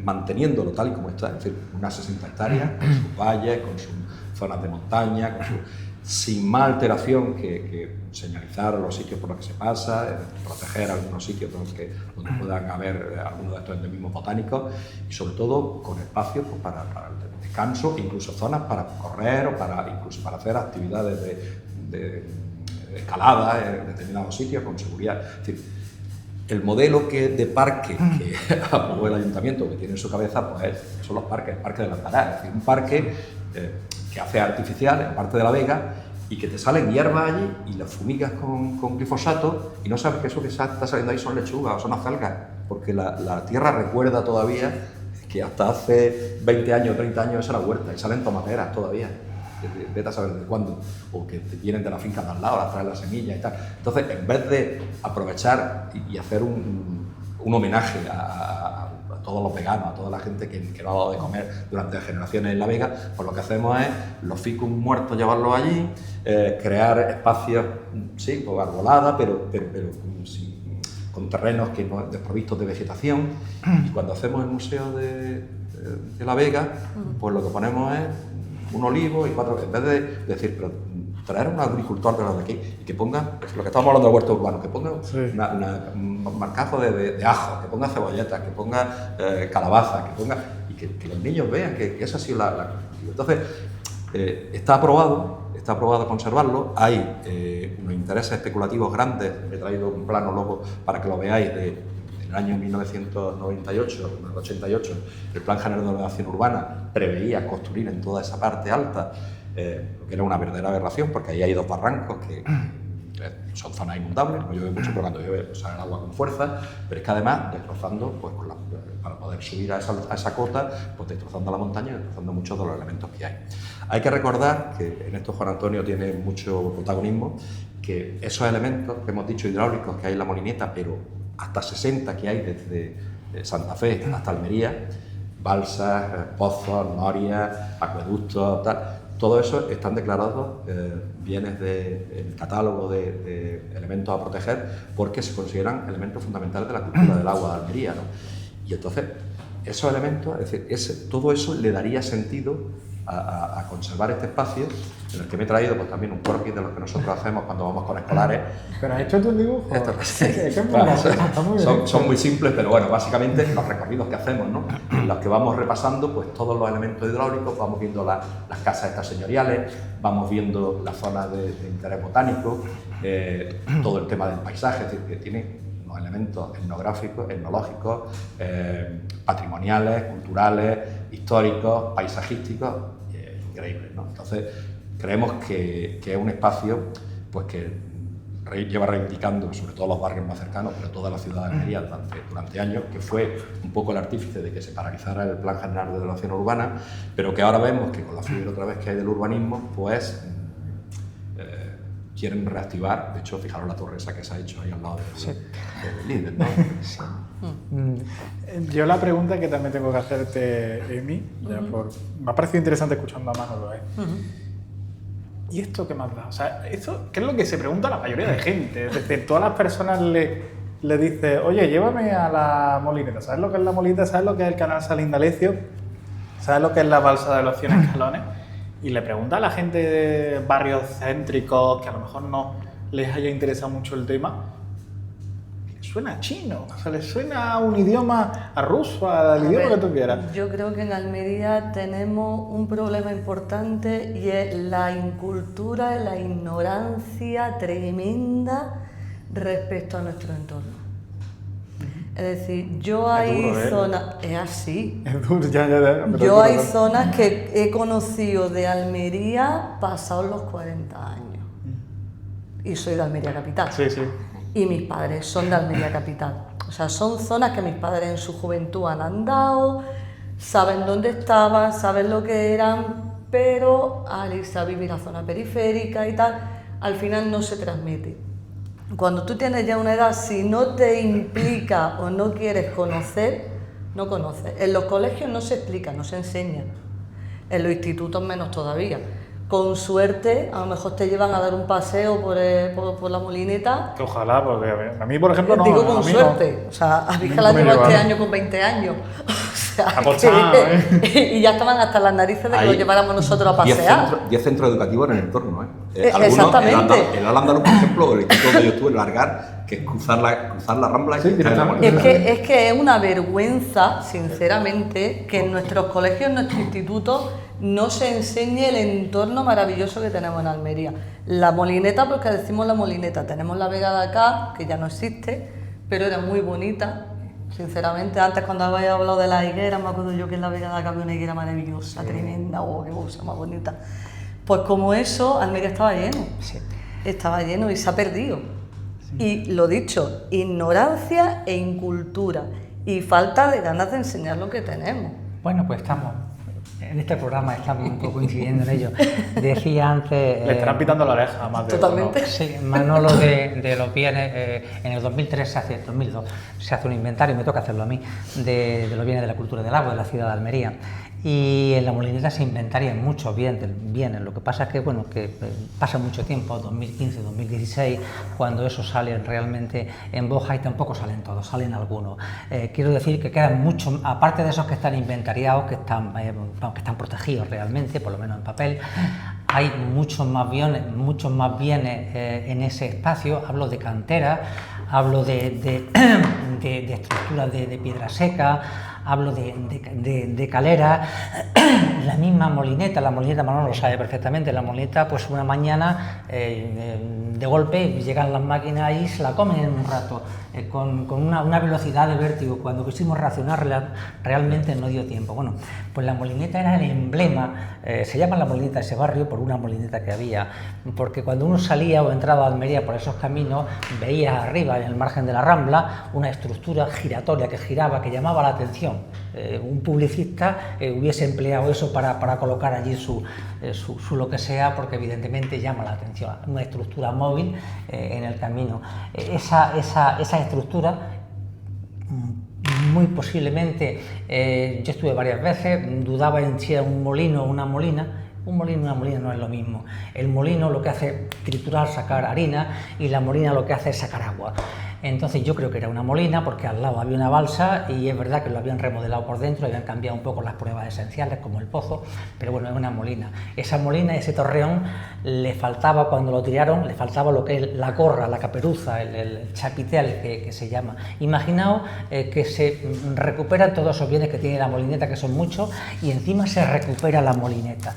D: manteniéndolo tal y como está, es decir, unas 60 hectáreas, con sus valles, con sus zonas de montaña, sin más alteración que señalizar los sitios por los que se pasa, proteger algunos sitios donde puedan haber algunos de estos endemismos botánicos, y sobre todo con espacios pues, para el descanso, incluso zonas para correr o incluso para hacer actividades de escalada en determinados sitios con seguridad. Es decir, el modelo de parque que aprobó el ayuntamiento, que tiene en su cabeza, pues son los parques, el Parque de Lantará, es decir, un parque que hace artificial en parte de la Vega y que te salen hierbas allí y las fumigas con glifosato y no sabes que eso que está saliendo ahí son lechugas o son acelgas, porque la tierra recuerda todavía que hasta hace 20 años, 30 años esa era huerta y salen tomateras todavía. Vete a saber de cuándo, o que te vienen de la finca de al lado, a traer las semillas y tal. Entonces, en vez de aprovechar y hacer un homenaje a todos los veganos, a toda la gente que no ha dado de comer durante generaciones en La Vega, pues lo que hacemos es los ficus muertos llevarlos allí, crear espacios, sí, pues arboladas, pero con terrenos que no desprovistos de vegetación. Y cuando hacemos el museo de La Vega, pues lo que ponemos es un olivo y 4, en vez de decir, pero traer a un agricultor de los de aquí y que ponga, pues lo que estamos hablando del huerto urbano, que ponga un marcajo de ajo, que ponga cebolletas, que ponga calabazas, que ponga, y que los niños vean que esa ha sido la cultura. Entonces, está aprobado conservarlo, hay unos intereses especulativos grandes, he traído un plano luego para que lo veáis, en el año 1998, 88, el Plan General de Ordenación Urbana preveía construir en toda esa parte alta, lo que era una verdadera aberración, porque ahí hay 2 barrancos que son zonas inundables, no llueve mucho, pero cuando llueve pues, sale el agua con fuerza, pero es que además destrozando, pues, para poder subir a esa cota, pues destrozando la montaña y destrozando muchos de los elementos que hay. Hay que recordar que en esto Juan Antonio tiene mucho protagonismo, que esos elementos que hemos dicho hidráulicos que hay en la Molineta, pero hasta 60 que hay desde Santa Fe hasta Almería, balsas, pozos, norias, acueductos, tal, todo eso están declarados bienes del catálogo de elementos a proteger porque se consideran elementos fundamentales de la cultura del agua de Almería, ¿no? Y entonces, esos elementos, es decir, todo eso le daría sentido a conservar este espacio, en el que me he traído pues, también un croquis de los que nosotros hacemos cuando vamos con escolares.
B: ¿Pero has hecho tu dibujo?
D: Son muy simples, pero bueno, básicamente los recorridos que hacemos, ¿no? En los que vamos repasando pues, todos los elementos hidráulicos, vamos viendo las casas estas señoriales, vamos viendo las zonas de interés botánico, todo el tema del paisaje, es decir, que tiene unos elementos etnográficos, etnológicos, patrimoniales, culturales, históricos, paisajísticos, increíbles, ¿no? Entonces, creemos que es un espacio pues, que lleva reivindicando, sobre todo los barrios más cercanos, pero toda la ciudad de Almería durante años, que fue un poco el artífice de que se paralizara el Plan General de Ordenación Urbana, pero que ahora vemos que con la fiebre otra vez que hay del urbanismo, pues quieren reactivar. De hecho, fijaros la torre esa que se ha hecho ahí al lado del líder, ¿no? Sí.
B: Yo la pregunta que también tengo que hacerte, Emi, me ha parecido interesante escuchando a Manolo, ¿y esto qué más da? O sea, ¿esto qué es lo que se pregunta la mayoría de gente? Es decir, todas las personas le dices, oye, llévame a la Molineta. ¿Sabes lo que es la Molineta? ¿Sabes lo que es el canal Salín de Alecio? ¿Sabes lo que es la balsa de los 100 escalones? Y le pregunta a la gente de barrios céntricos que a lo mejor no les haya interesado mucho el tema, suena chino, o sea, le suena a un idioma, a ruso, al idioma que tú quieras.
C: Yo creo que en Almería tenemos un problema importante y es la incultura, la ignorancia tremenda respecto a nuestro entorno. Es decir, yo hay zonas... Es así.
B: Es duro,
C: yo hay zonas que he conocido de Almería pasados los 40 años. Y soy de Almería Capital.
B: Sí, sí.
C: Y mis padres son de Almería Capital. O sea, son zonas que mis padres en su juventud han andado, saben dónde estaban, saben lo que eran, pero al irse a vivir a zona periférica y tal, al final no se transmite. Cuando tú tienes ya una edad, si no te implica o no quieres conocer, no conoces. En los colegios no se explica, no se enseña. En los institutos menos todavía. Con suerte, a lo mejor te llevan a dar un paseo por la Molineta.
B: Que ojalá, porque a mí, por ejemplo, no.
C: Digo con
B: a mí
C: suerte.
B: No.
C: O sea, a mi hija
B: No
C: la
B: me
C: llevo este
B: llevaron.
C: año con 20 años. O sea,
B: Apostado,
C: y ya estaban hasta las narices de que
D: Hay
C: lo lleváramos nosotros a
D: 10
C: pasear.
D: 10 centros educativos en el entorno.
C: Exactamente.
D: El Al-Ándalus, por ejemplo, el instituto donde yo estuve, el Largar, que es cruzar la Rambla.
B: Sí,
D: y está en la
B: directamente.
D: Molineta.
C: Es que es una vergüenza, sinceramente, que en nuestros colegios, en nuestros institutos, no se enseñe el entorno maravilloso que tenemos en Almería. La Molineta, porque decimos la Molineta, tenemos la Vega de acá, que ya no existe, pero era muy bonita, sinceramente. Antes, cuando había hablado de la higuera, me acuerdo yo que en la Vega de acá había una higuera maravillosa, tremenda, qué cosa más bonita. Pues como eso, Almería estaba lleno, estaba lleno y se ha perdido. Y lo dicho, ignorancia e incultura y falta de ganas de enseñar lo que tenemos.
E: Bueno, pues en este programa estamos un poco incidiendo en ello. Decía antes...
B: Le estarán pitando la oreja más de
C: Totalmente.
B: uno.
E: Sí, Manolo de los bienes, en el 2002 se hace un inventario, me toca hacerlo a mí, de los bienes de la cultura del agua de la ciudad de Almería. Y en la Molineta se inventarían muchos bienes, lo que pasa es que, bueno, pasa mucho tiempo, 2015, 2016, cuando eso sale realmente en boja y tampoco salen todos, salen algunos. Quiero decir que quedan muchos, aparte de esos que están inventariados, que están protegidos realmente, por lo menos en papel, hay muchos más bienes en ese espacio. Hablo de canteras, hablo de estructuras de piedra seca, hablo de calera. La misma Molineta, Manolo lo sabe perfectamente, la Molineta, pues una mañana de golpe llegan las máquinas y se la comen en un rato, con una velocidad de vértigo. Cuando quisimos racionar realmente no dio tiempo. Bueno, pues la Molineta era el emblema, se llama la Molineta ese barrio por una molineta que había, porque cuando uno salía o entraba a Almería por esos caminos, veía arriba, en el margen de la Rambla, una estructura giratoria que giraba, que llamaba la atención. Un publicista hubiese empleado eso para colocar allí su lo que sea, porque evidentemente llama la atención. Una estructura móvil en el camino. Esa estructura, muy posiblemente, yo estuve varias veces, dudaba en si era un molino o una molina. Un molino y una molina no es lo mismo. El molino lo que hace es triturar, sacar harina, y la molina lo que hace es sacar agua. Entonces yo creo que era una molina, porque al lado había una balsa y es verdad que lo habían remodelado por dentro, habían cambiado un poco las pruebas esenciales, como el pozo, pero bueno, es una molina. Esa molina, ese torreón, le faltaba, cuando lo tiraron, le faltaba lo que es la gorra, la caperuza, el chapitel que se llama. Imaginaos que se recuperan todos esos bienes que tiene la molineta, que son muchos, y encima se recupera la molineta.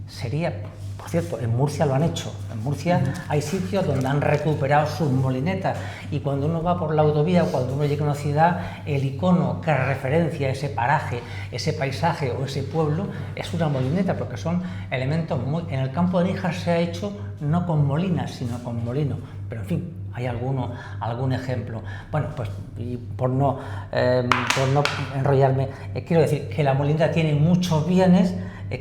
E: Sería, por cierto, en Murcia lo han hecho. En Murcia hay sitios donde han recuperado sus molinetas, y cuando uno va por la autovía o cuando uno llega a una ciudad, el icono que referencia ese paraje, ese paisaje o ese pueblo es una molineta, porque son elementos muy... En el campo de Níjar se ha hecho no con molinas, sino con molinos, pero en fin, hay algún ejemplo. Bueno, pues y por no enrollarme, quiero decir que la molineta tiene muchos bienes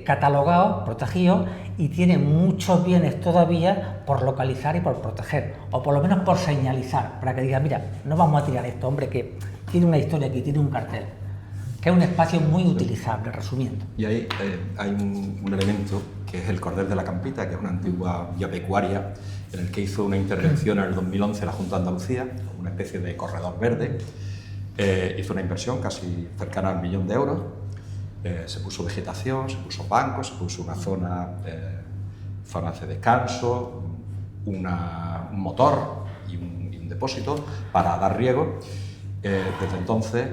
E: catalogados, protegidos, y tiene muchos bienes todavía por localizar y por proteger, o por lo menos por señalizar, para que diga, mira, no vamos a tirar esto, hombre, que tiene una historia aquí, tiene un cartel, que es un espacio muy utilizable, resumiendo.
D: Y ahí hay un elemento que es el Cordel de la Campita, que es una antigua vía pecuaria, en el que hizo una intervención en el 2011 la Junta de Andalucía, una especie de corredor verde. Hizo una inversión casi cercana al 1 millón de euros. Se puso vegetación, se puso bancos, se puso una zona de descanso, un motor y un depósito para dar riego. Desde entonces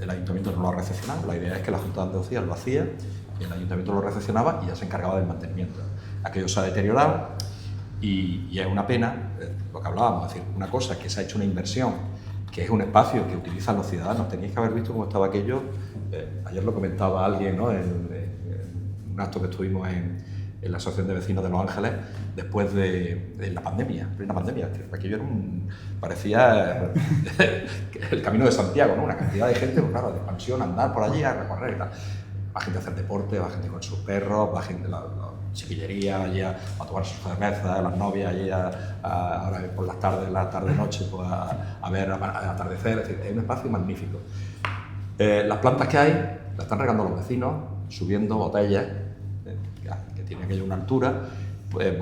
D: el Ayuntamiento no lo ha recepcionado. La idea es que la Junta de Andalucía lo hacía, el Ayuntamiento lo recepcionaba y ya se encargaba del mantenimiento. Aquello se ha deteriorado y es una pena, lo que hablábamos, es decir, una cosa que se ha hecho una inversión, que es un espacio que utilizan los ciudadanos. Teníais que haber visto cómo estaba aquello. Ayer lo comentaba alguien, ¿no? En un acto que estuvimos en la Asociación de Vecinos de Los Ángeles después de la pandemia, plena pandemia. Aquello era parecía el Camino de Santiago, ¿no? Una cantidad de gente, pues claro, de expansión, andar por allí a recorrer y tal. Va gente a hacer deporte, va gente con sus perros, va gente, la chiquillería allí a tomar sus cervezas, las novias allí ahora por las tardes, la tarde-noche, pues a ver atardecer. Es decir, es un espacio magnífico. Las plantas que hay las están regando los vecinos, subiendo botellas, que tiene aquella una altura, pues,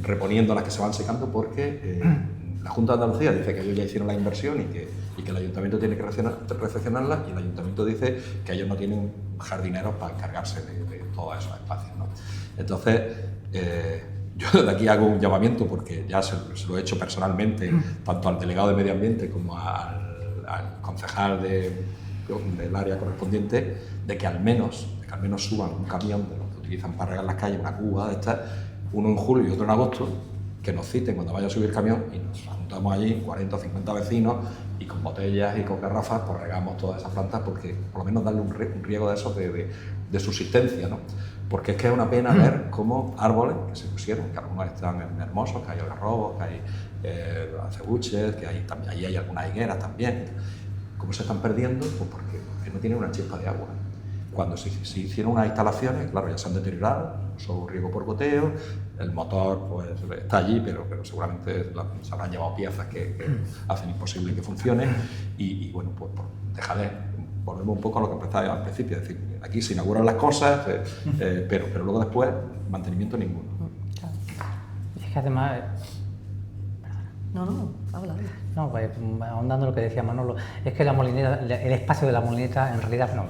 D: reponiendo las que se van secando porque la Junta de Andalucía dice que ellos ya hicieron la inversión y que el Ayuntamiento tiene que recepcionarla, y el Ayuntamiento dice que ellos no tienen jardineros para encargarse de todos esos espacios, ¿no? Entonces, yo desde aquí hago un llamamiento, porque ya se lo he hecho personalmente, tanto al delegado de Medio Ambiente como al concejal del área correspondiente, de que al menos suban un camión de los que utilizan para regar las calles, una cuba de estas, uno en julio y otro en agosto, que nos citen cuando vaya a subir el camión y nos juntamos allí 40 o 50 vecinos y con botellas y con garrafas pues regamos todas esas plantas, porque por lo menos darle un riego de esos de subsistencia, ¿no? Porque es que es una pena ver cómo árboles que se pusieron, que algunos están hermosos, que hay algarrobos, que hay acebuches, que ahí hay algunas higueras también, cómo se están perdiendo, pues porque no tienen una chispa de agua. Cuando se hicieron unas instalaciones, claro, ya se han deteriorado, solo riego por goteo, el motor pues está allí, pero seguramente se habrán llevado piezas que hacen imposible que funcione, y bueno, pues volvemos un poco a lo que empezaba al principio, es decir, aquí se inauguran las cosas, pero luego después mantenimiento ninguno.
E: Claro. Es que además...
C: No, habla.
E: No, pues, ahondando en lo que decía Manolo, es que la molinera, el espacio de la molineta, en realidad, no,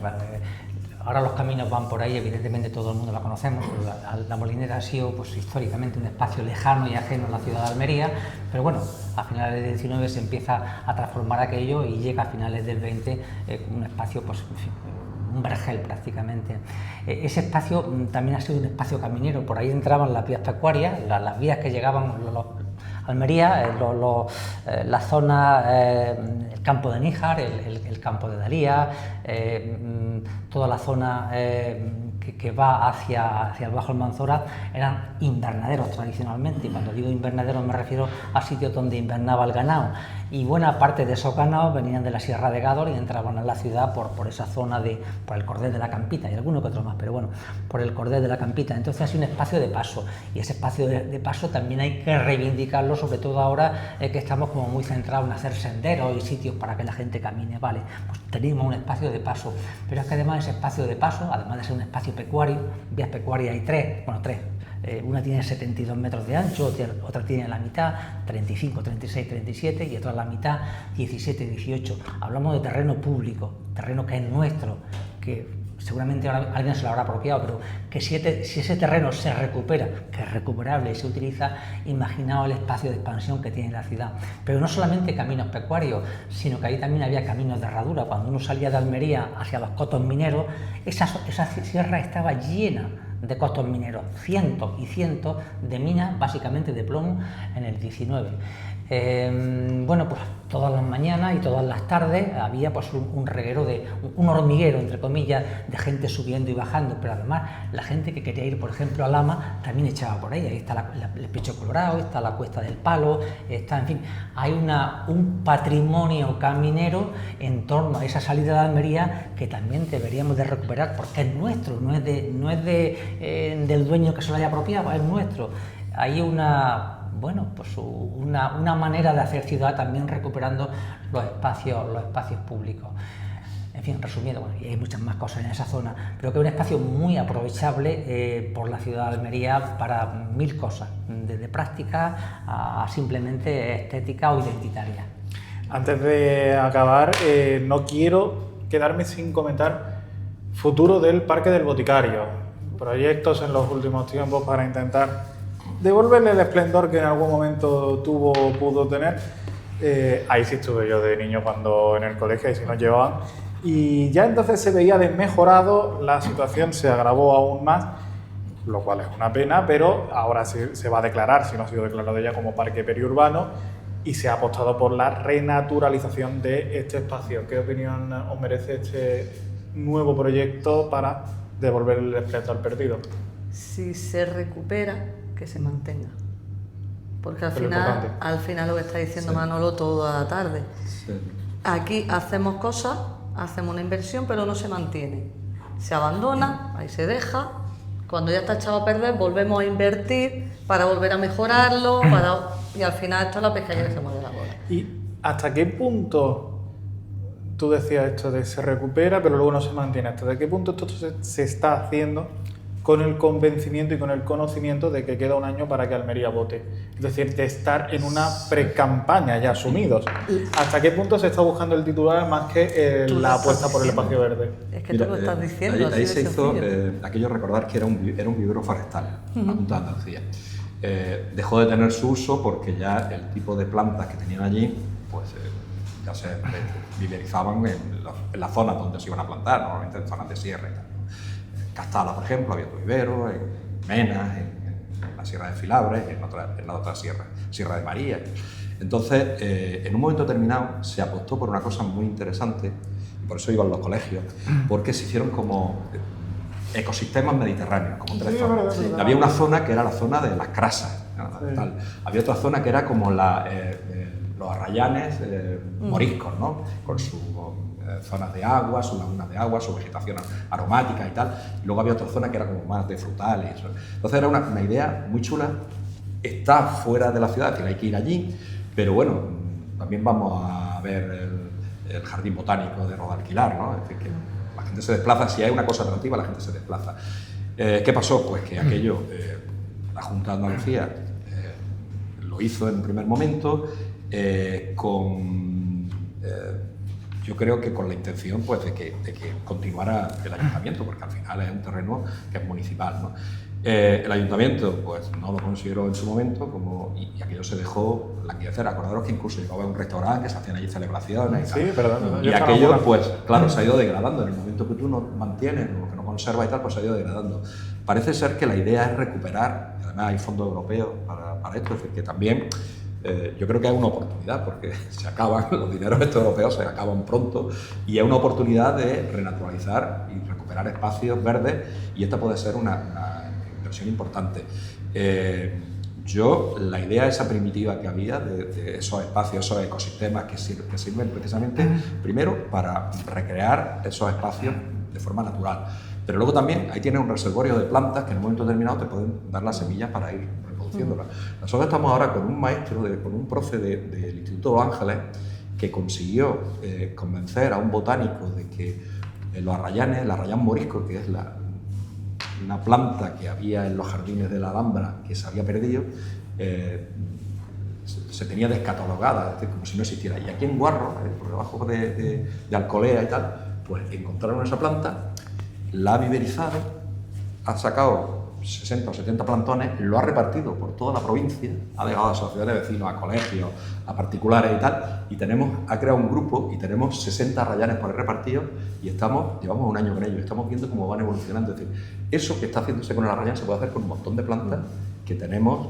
E: ahora los caminos van por ahí, evidentemente todo el mundo la conocemos, pero la molinera ha sido pues, históricamente un espacio lejano y ajeno a la ciudad de Almería, pero bueno, a finales del 19 se empieza a transformar aquello y llega a finales del 20 un espacio, pues, en fin, un vergel prácticamente. Ese espacio también ha sido un espacio caminero, por ahí entraban las vías pecuarias, las vías que llegaban Almería, la zona, el campo de Níjar, el campo de Dalía, toda la zona que va hacia el Bajo Almanzora, eran invernaderos tradicionalmente, y cuando digo invernaderos me refiero a sitios donde invernaba el ganado, y buena parte de esos ganados venían de la Sierra de Gádor y entraban a la ciudad por esa zona, por el Cordel de la Campita, y alguno que otro más, pero bueno, por el Cordel de la Campita. Entonces ha sido un espacio de paso, y ese espacio de paso también hay que reivindicarlo, sobre todo ahora que estamos como muy centrados en hacer senderos y sitios para que la gente camine, vale, pues tenemos un espacio de paso, pero es que además ese espacio de paso, además de ser un espacio pecuario, vías pecuarias hay tres, una tiene 72 metros de ancho, otra tiene la mitad, 35, 36, 37, y otra la mitad, 17, 18. Hablamos de terreno público, terreno que es nuestro, que seguramente ahora alguien se lo habrá apropiado, pero que si ese terreno se recupera, que es recuperable y se utiliza, imaginaos el espacio de expansión que tiene la ciudad. Pero no solamente caminos pecuarios, sino que ahí también había caminos de herradura. Cuando uno salía de Almería hacia los cotos mineros, esa sierra estaba llena de costos mineros, cientos y cientos de minas, básicamente de plomo, en el 19. Bueno, pues todas las mañanas y todas las tardes había pues un reguero, un hormiguero, entre comillas, de gente subiendo y bajando, pero además la gente que quería ir, por ejemplo, a Lama, también echaba por ahí está el Pecho Colorado, está la Cuesta del Palo, en fin, hay un patrimonio caminero en torno a esa salida de Almería que también deberíamos de recuperar, porque es nuestro, no es del dueño que se lo haya apropiado, es nuestro. Hay una manera de hacer ciudad también recuperando los espacios públicos. En fin, resumiendo, y hay muchas más cosas en esa zona, pero que es un espacio muy aprovechable por la ciudad de Almería para mil cosas, desde práctica a simplemente estética o identitaria.
B: Antes de acabar, no quiero quedarme sin comentar futuro del Parque del Boticario, proyectos en los últimos tiempos para intentar devolverle el esplendor que en algún momento pudo tener. Ahí sí estuve yo de niño cuando en el colegio, y si nos llevaban, y ya entonces se veía desmejorado, la situación se agravó aún más, lo cual es una pena, pero ahora se va a declarar, si no ha sido declarado ya, como parque periurbano, y se ha apostado por la renaturalización de este espacio. ¿Qué opinión os merece este nuevo proyecto para devolver el esplendor perdido?
C: si se recupera, que se mantenga. Porque al
B: Es lo importante.
C: final lo que está diciendo
D: Sí.
C: Manolo toda la tarde.
D: Sí.
C: Aquí hacemos cosas, hacemos una inversión, pero no se mantiene. Se abandona, ahí se deja. Cuando ya está echado a perder, volvemos a invertir para volver a mejorarlo, y al final esto es la pescadilla que se mueve la bola.
B: ¿Y hasta qué punto tú decías esto de se recupera, pero luego no se mantiene? ¿Hasta qué punto esto se está haciendo con el convencimiento y con el conocimiento de que queda un año para que Almería vote? Es decir, de estar en una pre-campaña ya asumidos. ¿Hasta qué punto se está buscando el titular más que
C: Tú lo
B: la
C: estás
B: apuesta por el
C: diciendo.
B: espacio verde?
C: Es que
D: Mira,
C: tú lo estás diciendo,
D: ahí
C: así de
D: se hizo
C: sencillo.
D: aquello, recordar que era un vivero forestal, la Junta de Andalucía. Dejó de tener su uso porque ya el tipo de plantas que tenían allí, pues ya se viverizaban en las zonas donde se iban a plantar, normalmente en zonas de sierra y tal, ¿no? En Castala, por ejemplo, había otro vivero, en Menas, en la Sierra de Filabres, en la otra Sierra de María. Entonces, en un momento determinado se apostó por una cosa muy interesante, y por eso iban los colegios, porque se hicieron como ecosistemas mediterráneos, como tres zonas.
B: verdad, verdad.
D: Había una zona que era la zona de las crasas, ¿no?
B: Sí.
D: Tal. Había otra zona que era como los arrayanes moriscos, ¿no? Con sus zonas de agua, sus lagunas de agua, su vegetación aromática y tal. Y luego había otra zona que era como más de frutales. Entonces era una idea muy chula. Está fuera de la ciudad, es decir, hay que ir allí, pero bueno, también vamos a ver el jardín botánico de Rodalquilar, ¿no? Es decir, que la gente se desplaza, si hay una cosa atractiva, la gente se desplaza. ¿Qué pasó? Pues que aquello, la Junta de Andalucía lo hizo en un primer momento yo creo que con la intención pues, de que continuara el ayuntamiento, porque al final es un terreno que es municipal, ¿no? El ayuntamiento pues, no lo consideró en su momento y aquello se dejó languidecer. Acordaros que incluso llegaba a un restaurante, que se hacían allí celebraciones y tal.
B: Sí, perdón.
D: Y aquello, pues claro, se ha ido degradando. En el momento que tú no mantienes o que no conservas y tal, pues se ha ido degradando. Parece ser que la idea es recuperar, y además hay fondos europeos para esto, es decir, que también yo creo que es una oportunidad, porque se acaban, los dineros estos europeos se acaban pronto, y es una oportunidad de renaturalizar y recuperar espacios verdes, y esta puede ser una inversión importante. La idea esa primitiva que había de esos espacios, esos ecosistemas que sirven precisamente, primero, para recrear esos espacios de forma natural, pero luego también ahí tienes un reservorio de plantas que en un momento determinado te pueden dar las semillas para ir reproduciéndolas. Nosotros estamos ahora con un maestro, con un profe del Instituto Los Ángeles, que consiguió convencer a un botánico de que los arrayanes, el arrayán morisco, que es una planta que había en los jardines de la Alhambra que se había perdido, se tenía descatalogada, es decir, como si no existiera. Y aquí en Guarro, por debajo de Alcolea y tal, pues encontraron esa planta, la ha viverizado, ha sacado 60 o 70 plantones, lo ha repartido por toda la provincia, ha dejado a asociaciones de vecinos, a colegios, a particulares y tal, y ha creado un grupo y tenemos 60 arrayanes por el repartido y llevamos un año con ellos, estamos viendo cómo van evolucionando. Es decir, eso que está haciéndose con el arrayán se puede hacer con un montón de plantas que tenemos,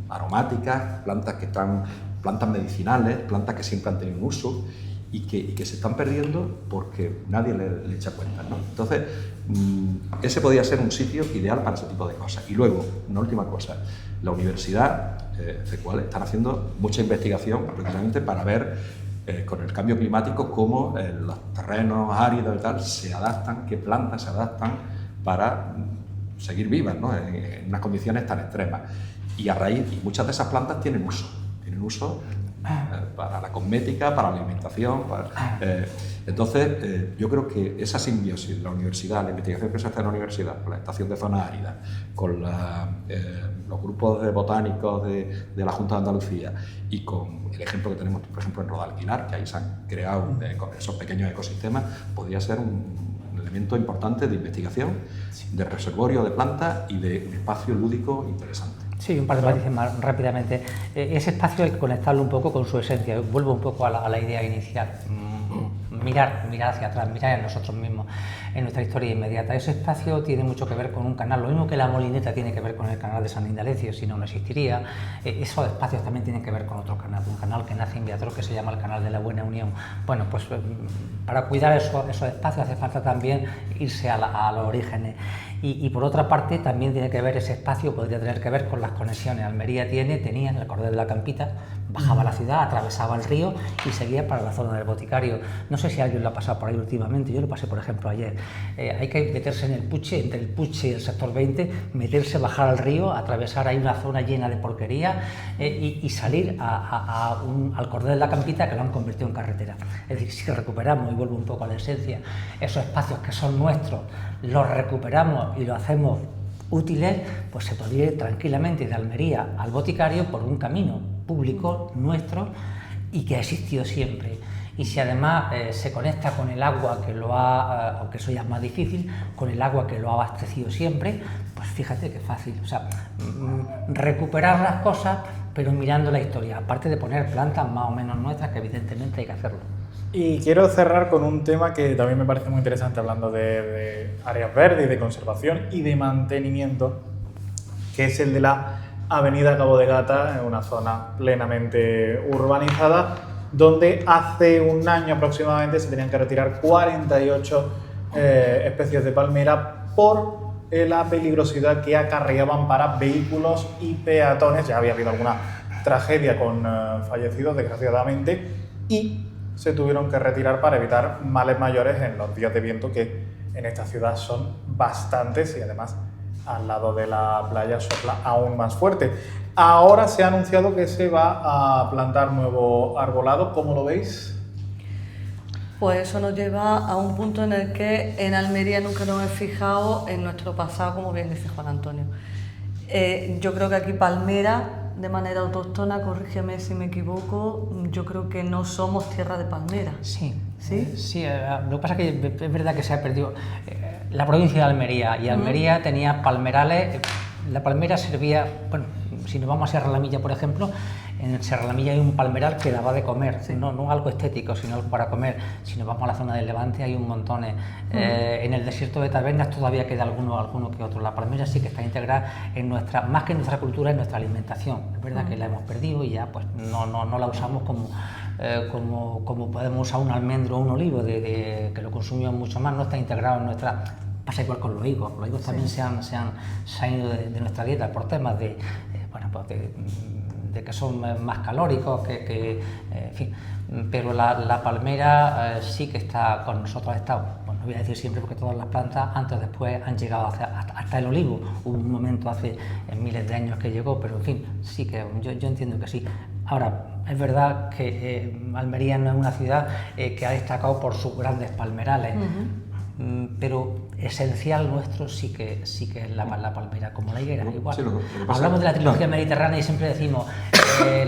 D: aromáticas, plantas medicinales, plantas que siempre han tenido un uso y que se están perdiendo porque nadie le echa cuenta, ¿no? Entonces, ese podría ser un sitio ideal para ese tipo de cosas. Y luego, una última cosa, la universidad, CECUAL, están haciendo mucha investigación precisamente para ver con el cambio climático cómo los terrenos áridos y tal se adaptan, qué plantas se adaptan para seguir vivas, ¿no? En unas condiciones tan extremas. Y muchas de esas plantas tienen uso para la cosmética, para la alimentación. Entonces, yo creo que esa simbiosis, la universidad, la investigación que se hace en la universidad, con la estación de zonas áridas, con los grupos de botánicos de la Junta de Andalucía y con el ejemplo que tenemos, por ejemplo, en Rodalquilar, que ahí se han creado con esos pequeños ecosistemas, podría ser un elemento importante de investigación, de reservorio de plantas y de un espacio lúdico interesante.
E: Sí, un par de matices más rápidamente. Ese espacio hay que conectarlo un poco con su esencia. Vuelvo un poco a la idea inicial. Mirar hacia atrás, mirar en nosotros mismos, en nuestra historia inmediata. Ese espacio tiene mucho que ver con un canal, lo mismo que la Molineta tiene que ver con el canal de San Indalecio, si no, no existiría. Esos espacios también tienen que ver con otro canal, un canal que nace en Viator que se llama el Canal de la Buena Unión. Bueno, pues para cuidar esos espacios hace falta también irse a los orígenes. Y por otra parte también tiene que ver ese espacio, podría tener que ver con las conexiones. Almería tenía el cordel de la Campita, bajaba a la ciudad, atravesaba el río y seguía para la zona del Boticario. No sé si alguien lo ha pasado por ahí últimamente, yo lo pasé por ejemplo ayer. Hay que meterse en el Puche, entre el Puche y el sector 20, meterse, bajar al río, atravesar ahí una zona llena de porquería y salir al cordel de la Campita, que lo han convertido en carretera. Es decir, si recuperamos, y vuelvo un poco a la esencia, esos espacios que son nuestros, los recuperamos y lo hacemos útiles, pues se podría ir tranquilamente de Almería al Boticario por un camino público nuestro y que ha existido siempre. Y si además se conecta con el agua que lo ha, aunque eso ya es más difícil, con el agua que lo ha abastecido siempre, pues fíjate qué fácil. O sea, recuperar las cosas, pero mirando la historia, aparte de poner plantas más o menos nuestras, que evidentemente hay que hacerlo.
B: Y quiero cerrar con un tema que también me parece muy interesante, hablando de áreas verdes, de conservación y de mantenimiento, que es el de la avenida Cabo de Gata, en una zona plenamente urbanizada, donde hace un año aproximadamente se tenían que retirar 48 especies de palmera por la peligrosidad que acarreaban para vehículos y peatones. Ya había habido alguna tragedia con fallecidos, desgraciadamente, y se tuvieron que retirar para evitar males mayores en los días de viento, que en esta ciudad son bastantes, y además al lado de la playa sopla aún más fuerte. Ahora se ha anunciado que se va a plantar nuevo arbolado. ¿Cómo lo veis?
C: Pues eso nos lleva a un punto en el que en Almería nunca nos hemos fijado en nuestro pasado, como bien dice Juan Antonio. Yo creo que aquí palmera, de manera autóctona, corrígeme si me equivoco, yo creo que no somos tierra de palmera.
E: Sí,
C: ¿sí?
E: Sí, lo que pasa es que es verdad que se ha perdido la provincia de Almería, y Almería tenía palmerales. La palmera servía, bueno, si nos vamos a Sierra La Milla, por ejemplo, en Sierra La Milla hay un palmeral que daba de comer, sí. no algo estético, sino algo para comer. Si nos vamos a la zona del Levante hay un montón. En el desierto de Tabernas todavía queda alguno que otro. La palmera sí que está integrada en nuestra, más que en nuestra cultura, en nuestra alimentación. Es verdad que la hemos perdido y ya pues no la usamos como podemos usar un almendro o un olivo, que lo consumimos mucho más, no está integrado en nuestra. Pasa igual con los higos. Los higos también se han ido de nuestra dieta por temas de que son más calóricos, en fin. Pero la palmera sí que está con nosotros, ha estado, bueno, no voy a decir siempre porque todas las plantas antes o después han llegado hasta el olivo. Hubo un momento hace miles de años que llegó, pero en fin, sí que yo entiendo que sí. Ahora, es verdad que Almería no es una ciudad que ha destacado por sus grandes palmerales. Pero esencial nuestro sí que es la palmera, como la higuera, igual. Sí, hablamos de la trilogía mediterránea y siempre decimos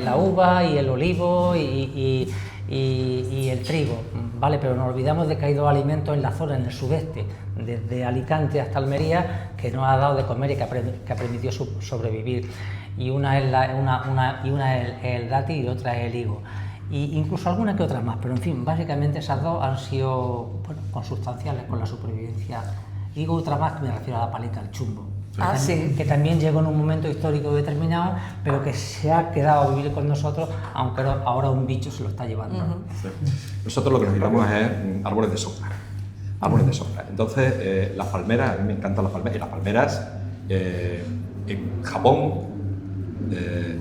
E: la uva y el olivo y el trigo, ¿vale? Pero nos olvidamos de que hay dos alimentos en la zona, en el sudeste, desde Alicante hasta Almería, que nos ha dado de comer y que ha permitido sobrevivir. Y una es el dátil y otra es el higo. Y incluso alguna que otra más, pero en fin, básicamente esas dos han sido consustanciales con la supervivencia. Digo otra más, que me refiero a la paleta, al chumbo, que también llegó en un momento histórico determinado, pero que se ha quedado a vivir con nosotros, aunque ahora un bicho se lo está llevando.
D: Sí. Nosotros lo que necesitamos es árboles de sombra. Árboles de sombra. Entonces, las palmeras, a mí me encantan las palmeras, y las palmeras en Japón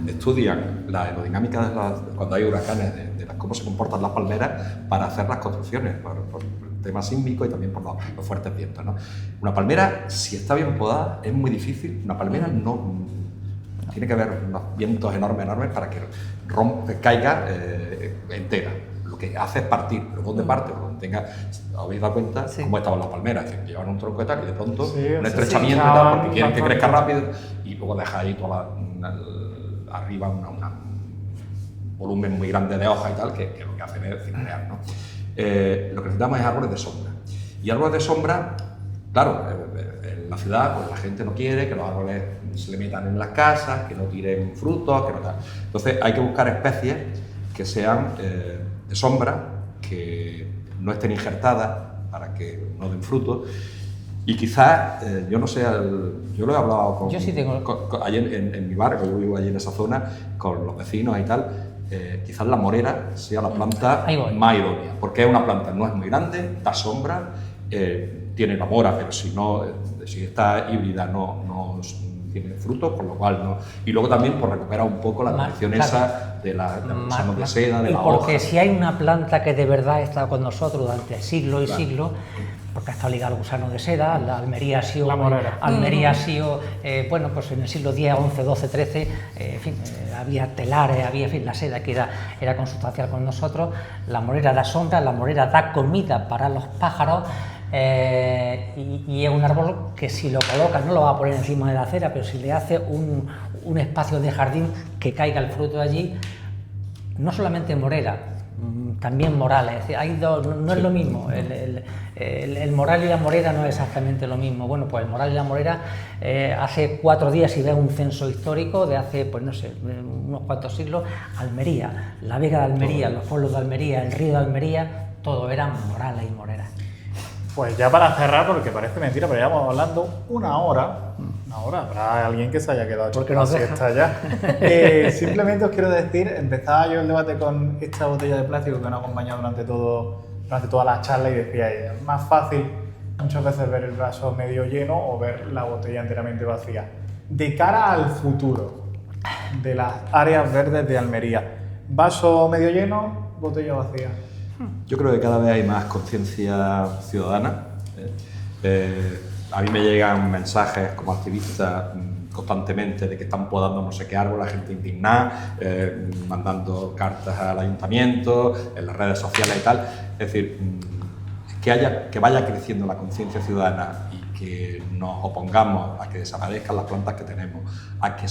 D: estudian la aerodinámica cuando hay huracanes, de cómo se comportan las palmeras para hacer las construcciones, por el tema sísmico y también por los fuertes vientos, ¿no? Una palmera, si está bien podada, es muy difícil. Una palmera no tiene que haber unos vientos enormes para que caiga entera. Lo que hace es partir, pero ¿dónde parte? Donde tenga, ¿habéis dado cuenta cómo estaban las palmeras? Es decir, llevan un tronco y tal, y de pronto un estrechamiento y tal, porque quieren que crezca rápido, y luego deja ahí arriba un volumen muy grande de hojas y tal, que lo que hacen es cimbrear, ¿no? Lo que necesitamos es árboles de sombra. Y árboles de sombra, claro, en la ciudad pues la gente no quiere que los árboles se le metan en las casas, que no tiren frutos, que no tal. Entonces hay que buscar especies que sean de sombra, que no estén injertadas para que no den frutos. Y quizás, yo no sé, yo lo he hablado con,
E: yo sí tengo...
D: allí en mi barrio, yo vivo allí en esa zona, con los vecinos y tal. Quizás la morera sea la planta más idónea, porque es una planta, no es muy grande, da sombra, tiene la mora, pero si está híbrida no tiene frutos, con lo cual no. Y luego también por recuperar un poco la tradición esa de la gusano de seda, de la hoja.
E: Porque si hay una planta que de verdad ha estado con nosotros durante siglos y siglos, porque ha estado ligado al gusano de seda, la Almería ha sido, bueno, pues en el siglo X, XI, XII, XIII, en fin, había telares, había, en fin, la seda que era consustancial con nosotros, la morera da sombra, la morera da comida para los pájaros, y es un árbol que si lo colocas, no lo va a poner encima de la acera, pero si le hace un espacio de jardín que caiga el fruto allí, no solamente morera, también moral, es decir, no es lo mismo, el moral y la morera no es exactamente lo mismo. Bueno, pues el moral y la morera, hace 4 días, si ves un censo histórico de hace, pues no sé, unos cuantos siglos, Almería, la Vega de Almería, los pueblos de Almería, el río de Almería, todo eran morales y moreras.
B: Pues ya para cerrar, porque parece mentira, pero llevamos hablando una hora, habrá alguien que se haya quedado
E: porque
B: la
E: nos
B: siesta ya. Simplemente os quiero decir, empezaba yo el debate con esta botella de plástico que nos ha acompañado durante toda la charla y decía ella, es más fácil muchas veces ver el vaso medio lleno o ver la botella enteramente vacía. De cara al futuro de las áreas verdes de Almería, vaso medio lleno, botella vacía.
D: Yo creo que cada vez hay más conciencia ciudadana. A mí me llegan mensajes como activista constantemente de que están podando no sé qué árbol, la gente indignada, mandando cartas al ayuntamiento, en las redes sociales y tal. Es decir, que vaya creciendo la conciencia ciudadana y que nos opongamos a que desaparezcan las plantas que tenemos, a que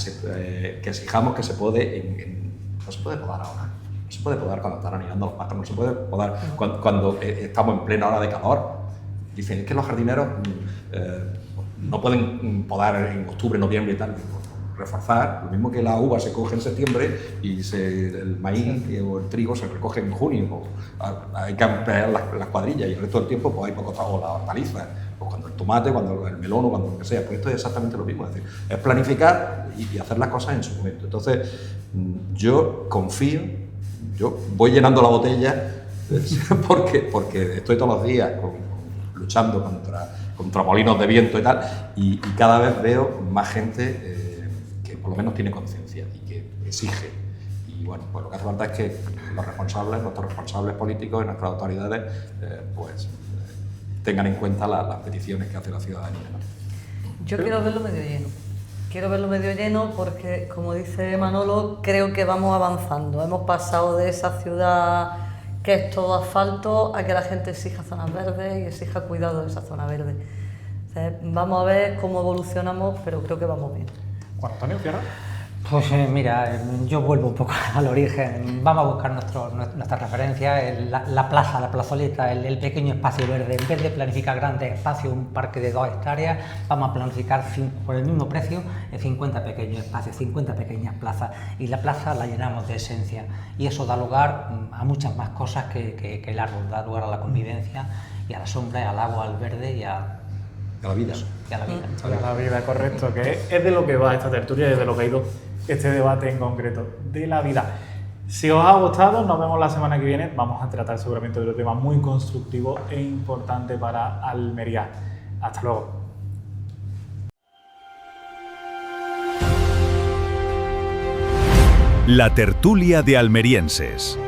D: exijamos que se puede, no se puede podar ahora. No se puede podar cuando están anidando los pájaros, no se puede podar cuando estamos en plena hora de calor. Dicen, es que los jardineros no pueden podar en octubre, noviembre y tal. Reforzar, lo mismo que la uva se coge en septiembre y el maíz o el trigo se recoge en junio. Hay que ampliar las cuadrillas y el resto del tiempo pues hay poco trabajo, o la hortaliza, o cuando el tomate, cuando el melón o cuando lo que sea. Pues esto es exactamente lo mismo, es decir, es planificar y hacer las cosas en su momento. Entonces, yo confío. Yo voy llenando la botella porque estoy todos los días luchando contra molinos de viento y tal, y cada vez veo más gente que por lo menos tiene conciencia y que exige. Y bueno, pues lo que hace falta es que nuestros responsables políticos y nuestras autoridades tengan en cuenta las peticiones que hace la ciudadanía, ¿no?
C: Yo quiero verlo medio lleno. Quiero verlo medio lleno porque, como dice Manolo, creo que vamos avanzando. Hemos pasado de esa ciudad que es todo asfalto a que la gente exija zonas verdes y exija cuidado de esa zona verde. Entonces, vamos a ver cómo evolucionamos, pero creo que vamos bien.
B: Juan Antonio, Fierro.
E: Pues mira, yo vuelvo un poco al origen, vamos a buscar nuestras referencias, la plaza, la plazoleta, el pequeño espacio verde. En vez de planificar grandes espacios, un parque de 2 hectáreas, vamos a planificar por el mismo precio 50 pequeños espacios, 50 pequeñas plazas, y la plaza la llenamos de esencia, y eso da lugar a muchas más cosas que el árbol, da lugar a la convivencia y a la sombra, y al agua, al verde y a
D: la vida.
E: Y a la vida.
B: A la vida, correcto, que es de lo que va esta tertulia y es de lo que ha ido este debate en concreto, de la vida. Si os ha gustado, nos vemos la semana que viene. Vamos a tratar seguramente de otro tema muy constructivo e importante para Almería. Hasta luego.
A: La tertulia de almerienses.